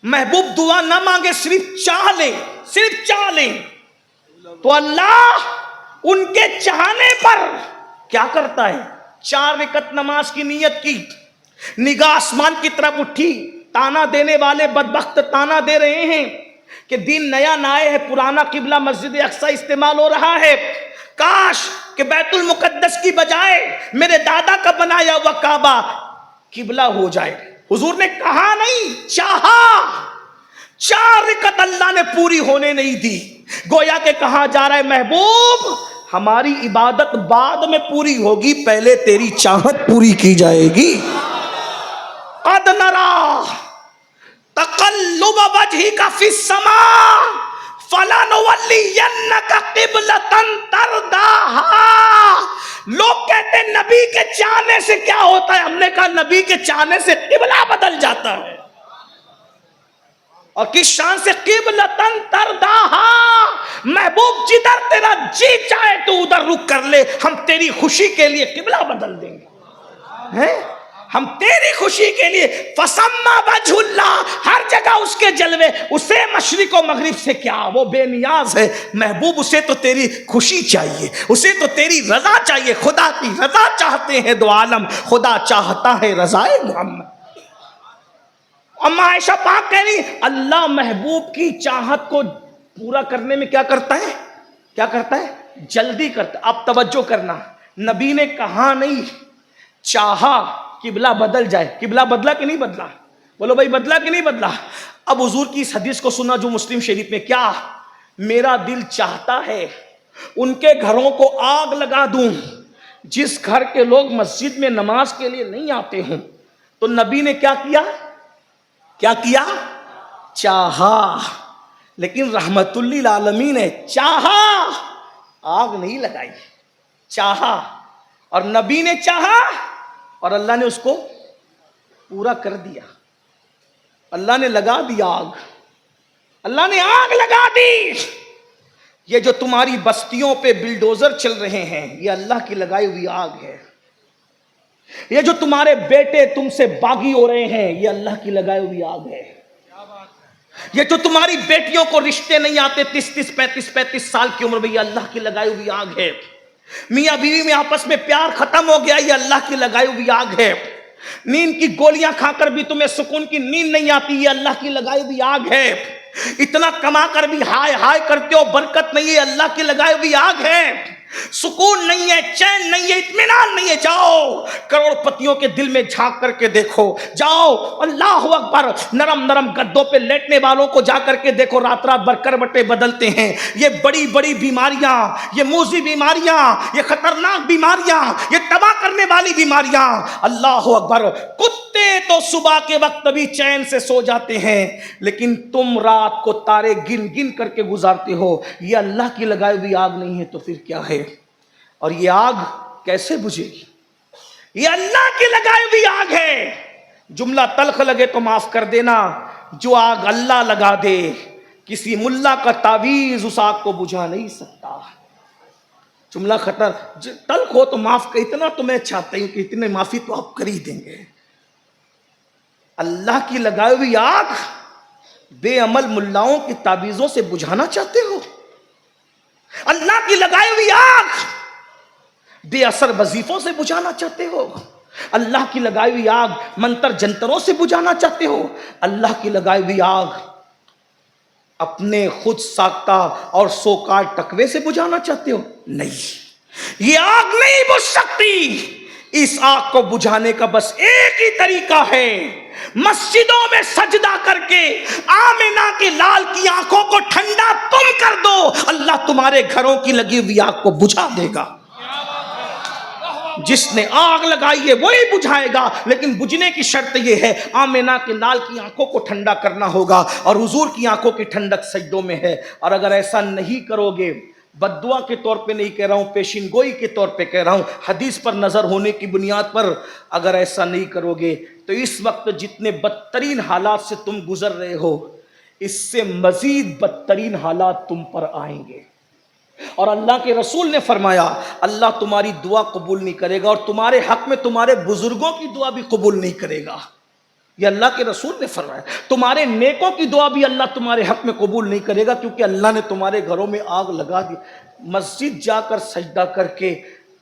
محبوب دعا نہ مانگے، صرف چاہ لیں، صرف چاہ لیں، تو اللہ ان کے چاہنے پر کیا کرتا ہے؟ 4 رکعت نماز کی نیت کی، نگاہ آسمان کی طرف اٹھی، تانا دینے والے بدبخت تانا دے رہے ہیں کہ دین نیا نہ آئے ہے، پرانا قبلہ مسجد اقصی استعمال ہو رہا ہے، کاش کہ بیت المقدس کی بجائے میرے دادا کا بنایا ہوا کعبہ قبلہ ہو جائے. حضور نے کہا نہیں، چاہا. 4 رکعت اللہ نے پوری ہونے نہیں دی. گویا کہ کہا جا رہا ہے محبوب ہماری عبادت بعد میں پوری ہوگی، پہلے تیری چاہت پوری کی جائے گی. قد نرا تقلب وجهك في السماء فلنولینک قبلۃ ترضاها. لوگ کہتے ہیں نبی کے چاہنے سے کیا ہوتا ہے؟ ہم نے کہا نبی کے چاہنے سے قبلہ بدل جاتا ہے. اور کس شان سے؟ قبلۃ ترضاها. محبوب جدھر تیرا جی چاہے تو ادھر رک کر لے، ہم تیری خوشی کے لیے قبلہ بدل دیں گے. ہم تیری خوشی کے لیے فسما وجہ اللہ، ہر جگہ اس کے جلوے. اسے مشرق و مغرب سے کیا، وہ بے نیاز ہے. محبوب اسے تو تیری خوشی چاہیے، اسے تو تیری رضا چاہیے. خدا کی رضا چاہتے ہیں دو عالم، خدا چاہتا ہے رضائے محمد. اما عائشہ پاک کہہ رہی اللہ محبوب کی چاہت کو پورا کرنے میں کیا کرتا ہے؟ کیا کرتا ہے؟ جلدی کرتا. اب توجہ کرنا، نبی نے کہا نہیں، چاہا قبلہ بدل جائے. قبلہ بدلا کہ نہیں بدلا؟ بولو بھائی بدلا کہ نہیں بدلا؟ اب حضور کی اس حدیث کو سنا جو مسلم شریف میں، کیا میرا دل چاہتا ہے ان کے گھروں کو آگ لگا دوں جس گھر کے لوگ مسجد میں نماز کے لیے نہیں آتے ہوں. تو نبی نے کیا کیا؟ کیا کیا؟ چاہا. لیکن رحمت للعالمین نے چاہا، آگ نہیں لگائی. چاہا، اور نبی نے چاہا اور اللہ نے اس کو پورا کر دیا. اللہ نے لگا دیا آگ، اللہ نے آگ لگا دی. یہ جو تمہاری بستیوں پہ بلڈوزر چل رہے ہیں یہ اللہ کی لگائی ہوئی آگ ہے. یہ جو تمہارے بیٹے تم سے باغی ہو رہے ہیں یہ اللہ کی لگائی ہوئی آگ ہے. یہ جو تمہاری بیٹیوں کو رشتے نہیں آتے 30 35 سال کی عمر میں یہ اللہ کی لگائی ہوئی آگ ہے. میاں بیوی میں آپس میں پیار ختم ہو گیا یہ اللہ کی لگائی ہوئی آگ ہے. نیند کی گولیاں کھا کر بھی تمہیں سکون کی نیند نہیں آتی یہ اللہ کی لگائی ہوئی آگ ہے. اتنا کما کر بھی ہائے ہائے کرتے ہو برکت نہیں ہے اللہ کی لگائی ہوئی آگ ہے. سکون نہیں ہے، چین نہیں ہے، اطمینان نہیں ہے. جاؤ کروڑ پتیوں کے دل میں جھانک کر کے دیکھو، جاؤ اللہ اکبر نرم نرم گدوں پہ لیٹنے والوں کو جا کر کے دیکھو، رات رات بھر کروٹیں بدلتے ہیں. یہ بڑی بڑی بیماریاں، یہ موذی بیماریاں، یہ خطرناک بیماریاں، یہ تباہ کرنے والی بیماریاں، اللہ اکبر. کتے تو صبح کے وقت بھی چین سے سو جاتے ہیں لیکن تم رات کو تارے گن گن کر کے گزارتے ہو. یہ اللہ کی لگائی ہوئی آگ نہیں ہے تو پھر کیا ہے؟ اور یہ آگ کیسے بجھے گی؟ یہ اللہ کی لگائی ہوئی آگ ہے. جملہ تلخ لگے تو معاف کر دینا، جو آگ اللہ لگا دے کسی ملا کا تعویذ اس آگ کو بجھا نہیں سکتا. جملہ خطر تلخ ہو تو معاف کر، اتنا تو میں چاہتا ہوں کہ اتنے معافی تو آپ کر ہی دیں گے. اللہ کی لگائی ہوئی آگ بے عمل ملاؤں کی تعویذوں سے بجھانا چاہتے ہو؟ اللہ کی لگائی ہوئی آگ بے اثر وظیفوں سے بجھانا چاہتے ہو؟ اللہ کی لگائی ہوئی آگ منتر جنتروں سے بجھانا چاہتے ہو؟ اللہ کی لگائی ہوئی آگ اپنے خود ساختہ اور سوکار ٹکوے سے بجھانا چاہتے ہو؟ نہیں، یہ آگ نہیں بجھ سکتی. اس آگ کو بجھانے کا بس ایک ہی طریقہ ہے، مسجدوں میں سجدہ کر کے آمنہ کے لال کی آنکھوں کو ٹھنڈا تم کر دو، اللہ تمہارے گھروں کی لگی ہوئی آگ کو بجھا دے گا. جس نے آگ لگائی ہے وہی بجھائے گا، لیکن بجھنے کی شرط یہ ہے آمنہ کے لال کی آنکھوں کو ٹھنڈا کرنا ہوگا، اور حضور کی آنکھوں کی ٹھنڈک سجدوں میں ہے. اور اگر ایسا نہیں کرو گے بد دعا کے طور پہ نہیں کہہ رہا ہوں، پیشین گوئی کے طور پہ کہہ رہا ہوں، حدیث پر نظر ہونے کی بنیاد پر اگر ایسا نہیں کرو گے تو اس وقت جتنے بدترین حالات سے تم گزر رہے ہو، اس سے مزید بدترین حالات تم پر آئیں گے۔ اور اللہ کے رسول نے فرمایا اللہ تمہاری دعا قبول نہیں کرے گا، اور تمہارے حق میں تمہارے بزرگوں کی دعا بھی قبول نہیں کرے گا۔ یہ اللہ کے رسول نے فرمایا تمہارے نیکوں کی دعا بھی اللہ تمہارے حق میں قبول نہیں کرے گا، کیونکہ اللہ نے تمہارے گھروں میں آگ لگا دی۔ مسجد جا کر سجدہ کر کے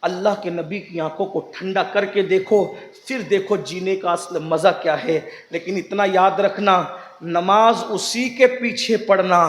اللہ کے نبی کی آنکھوں کو ٹھنڈا کر کے دیکھو، پھر دیکھو جینے کا اصل مزہ کیا ہے۔ لیکن اتنا یاد رکھنا، نماز اسی کے پیچھے پڑھنا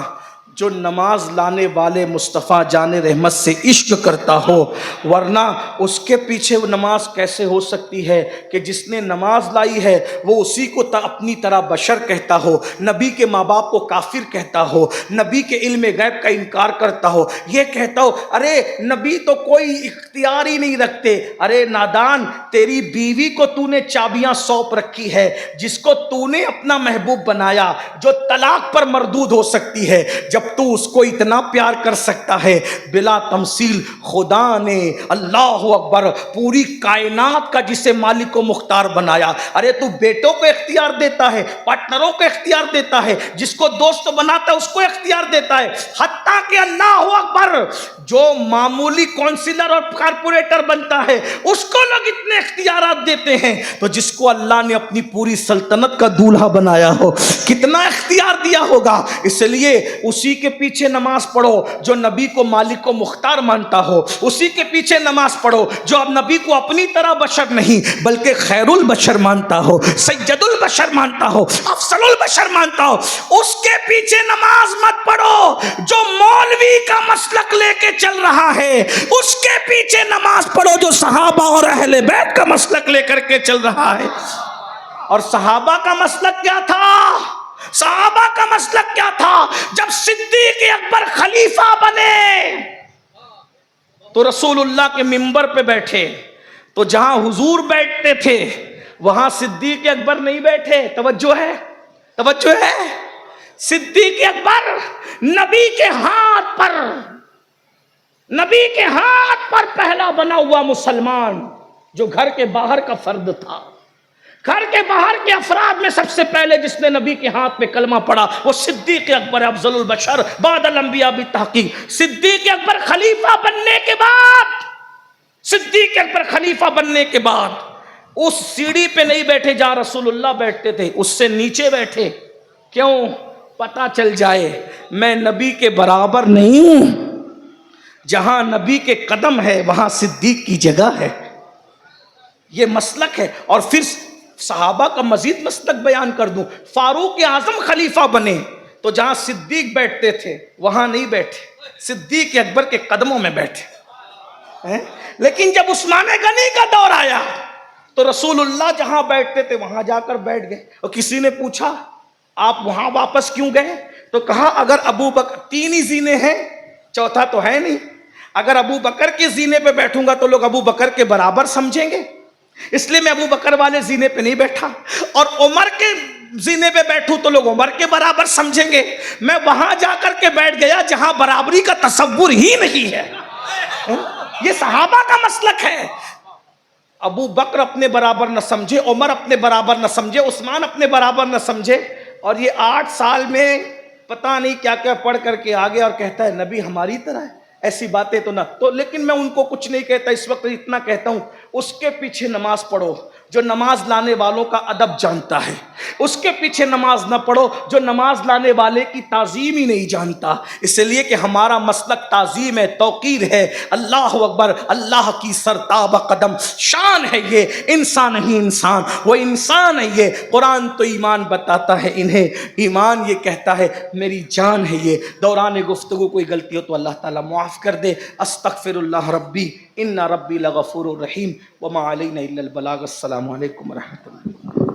جو نماز لانے والے مصطفیٰ جان رحمت سے عشق کرتا ہو، ورنہ اس کے پیچھے وہ نماز کیسے ہو سکتی ہے کہ جس نے نماز لائی ہے وہ اسی کو اپنی طرح بشر کہتا ہو، نبی کے ماں باپ کو کافر کہتا ہو، نبی کے علم غیب کا انکار کرتا ہو، یہ کہتا ہو ارے نبی تو کوئی اختیار ہی نہیں رکھتے۔ ارے نادان، تیری بیوی کو تو نے چابیاں سونپ رکھی ہے، جس کو تو نے اپنا محبوب بنایا، جو طلاق پر مردود ہو سکتی ہے، جب تو اس کو اتنا پیار کر سکتا ہے، بلا تمثیل خدا نے اللہ اکبر پوری کائنات کا جسے مالک و مختار بنایا، ارے تو بیٹوں کو اختیار دیتا ہے، پارٹنروں کو اختیار دیتا ہے، جس کو دوست بناتا ہے اس کو اختیار دیتا ہے، حتیٰ کہ اللہ اکبر جو معمولی کونسلر اور کارپوریٹر بنتا ہے اس کو لوگ اتنے اختیارات دیتے ہیں، تو جس کو اللہ نے اپنی پوری سلطنت کا دولہا بنایا ہو کتنا اختیار دیا ہوگا۔ اس لیے اسی کے پیچھے نماز پڑھو جو نبی کو مالک و مختار مانتا ہو، اسی کے پیچھے نماز پڑھو جو اب نبی کو اپنی طرح بشر نہیں بلکہ خیر البشر مانتا ہو، سید البشر مانتا ہو، افضل البشر مانتا ہو۔ اس کے پیچھے نماز مت پڑھو جو مولوی کا مسلک لے کے چل رہا ہے، اس کے پیچھے نماز پڑھو جو صحابہ اور اہل بیت کا مسلک لے کر کے چل رہا ہے۔ اور صحابہ کا مسلک کیا تھا؟ صحابہ کا مسلک کیا تھا؟ جب صدیق اکبر خلیفہ بنے تو رسول اللہ کے منبر پہ بیٹھے تو جہاں حضور بیٹھتے تھے وہاں صدیق اکبر نہیں بیٹھے۔ توجہ ہے، توجہ ہے۔ صدیق اکبر نبی کے ہاتھ پر پہلا بنا ہوا مسلمان، جو گھر کے باہر کا فرد تھا، گھر کے باہر کے افراد میں سب سے پہلے جس نے نبی کے ہاتھ پہ کلمہ پڑھا وہ صدیق اکبر افضل البشر بعد الانبیاء بالتحقیق۔ صدیق اکبر خلیفہ بننے کے بعد اس سیڑھی پہ نہیں بیٹھے جہاں رسول اللہ بیٹھتے تھے، اس سے نیچے بیٹھے۔ کیوں؟ پتہ چل جائے میں نبی کے برابر نہیں ہوں، جہاں نبی کے قدم ہے وہاں صدیق کی جگہ ہے۔ یہ مسلک ہے۔ اور پھر صحابہ کا مزید مسلک بیان کر دوں، فاروق اعظم خلیفہ بنے تو جہاں صدیق بیٹھتے تھے وہاں نہیں بیٹھے، صدیق اکبر کے قدموں میں بیٹھے۔ لیکن جب عثمان غنی کا دور آیا تو رسول اللہ جہاں بیٹھتے تھے وہاں جا کر بیٹھ گئے۔ اور کسی نے پوچھا آپ وہاں واپس کیوں گئے؟ تو کہا اگر ابو بکر، تین ہی زینے ہیں، چوتھا تو ہے نہیں، اگر ابو بکر کے زینے پہ بیٹھوں گا تو لوگ ابو بکر کے برابر سمجھیں گے، اس لیے میں ابو بکر والے زینے پہ نہیں بیٹھا، اور عمر کے زینے پہ بیٹھوں تو لوگ عمر کے برابر سمجھیں گے، میں وہاں جا کر کے بیٹھ گیا جہاں برابری کا تصور ہی نہیں ہے۔ یہ صحابہ کا مسلک ہے۔ ابو بکر اپنے برابر نہ سمجھے، عمر اپنے برابر نہ سمجھے، عثمان اپنے برابر نہ سمجھے، اور یہ 8 سال میں پتہ نہیں کیا کیا پڑھ کر کے آگے اور کہتا ہے نبی ہماری طرح ہے۔ ایسی باتیں تو نہ تو، لیکن میں ان کو کچھ نہیں کہتا، اس وقت اتنا کہتا ہوں اس کے پیچھے نماز پڑھو جو نماز لانے والوں کا ادب جانتا ہے، اس کے پیچھے نماز نہ پڑھو جو نماز لانے والے کی تعظیم ہی نہیں جانتا۔ اس لیے کہ ہمارا مسلک تعظیم ہے، توقیر ہے، اللہ اکبر، اللہ کی سرتاب قدم شان ہے، یہ انسان ہی انسان، وہ انسان ہے یہ۔ قرآن تو ایمان بتاتا ہے انہیں، ایمان یہ کہتا ہے میری جان ہے یہ۔ دوران گفتگو کوئی غلطی ہو تو اللہ تعالیٰ معاف کر دے۔ استغفر اللہ ربی ان ربی لغفور الرحیم وما علینا الا البلاغ۔ السلام علیکم ورحمۃ اللہ۔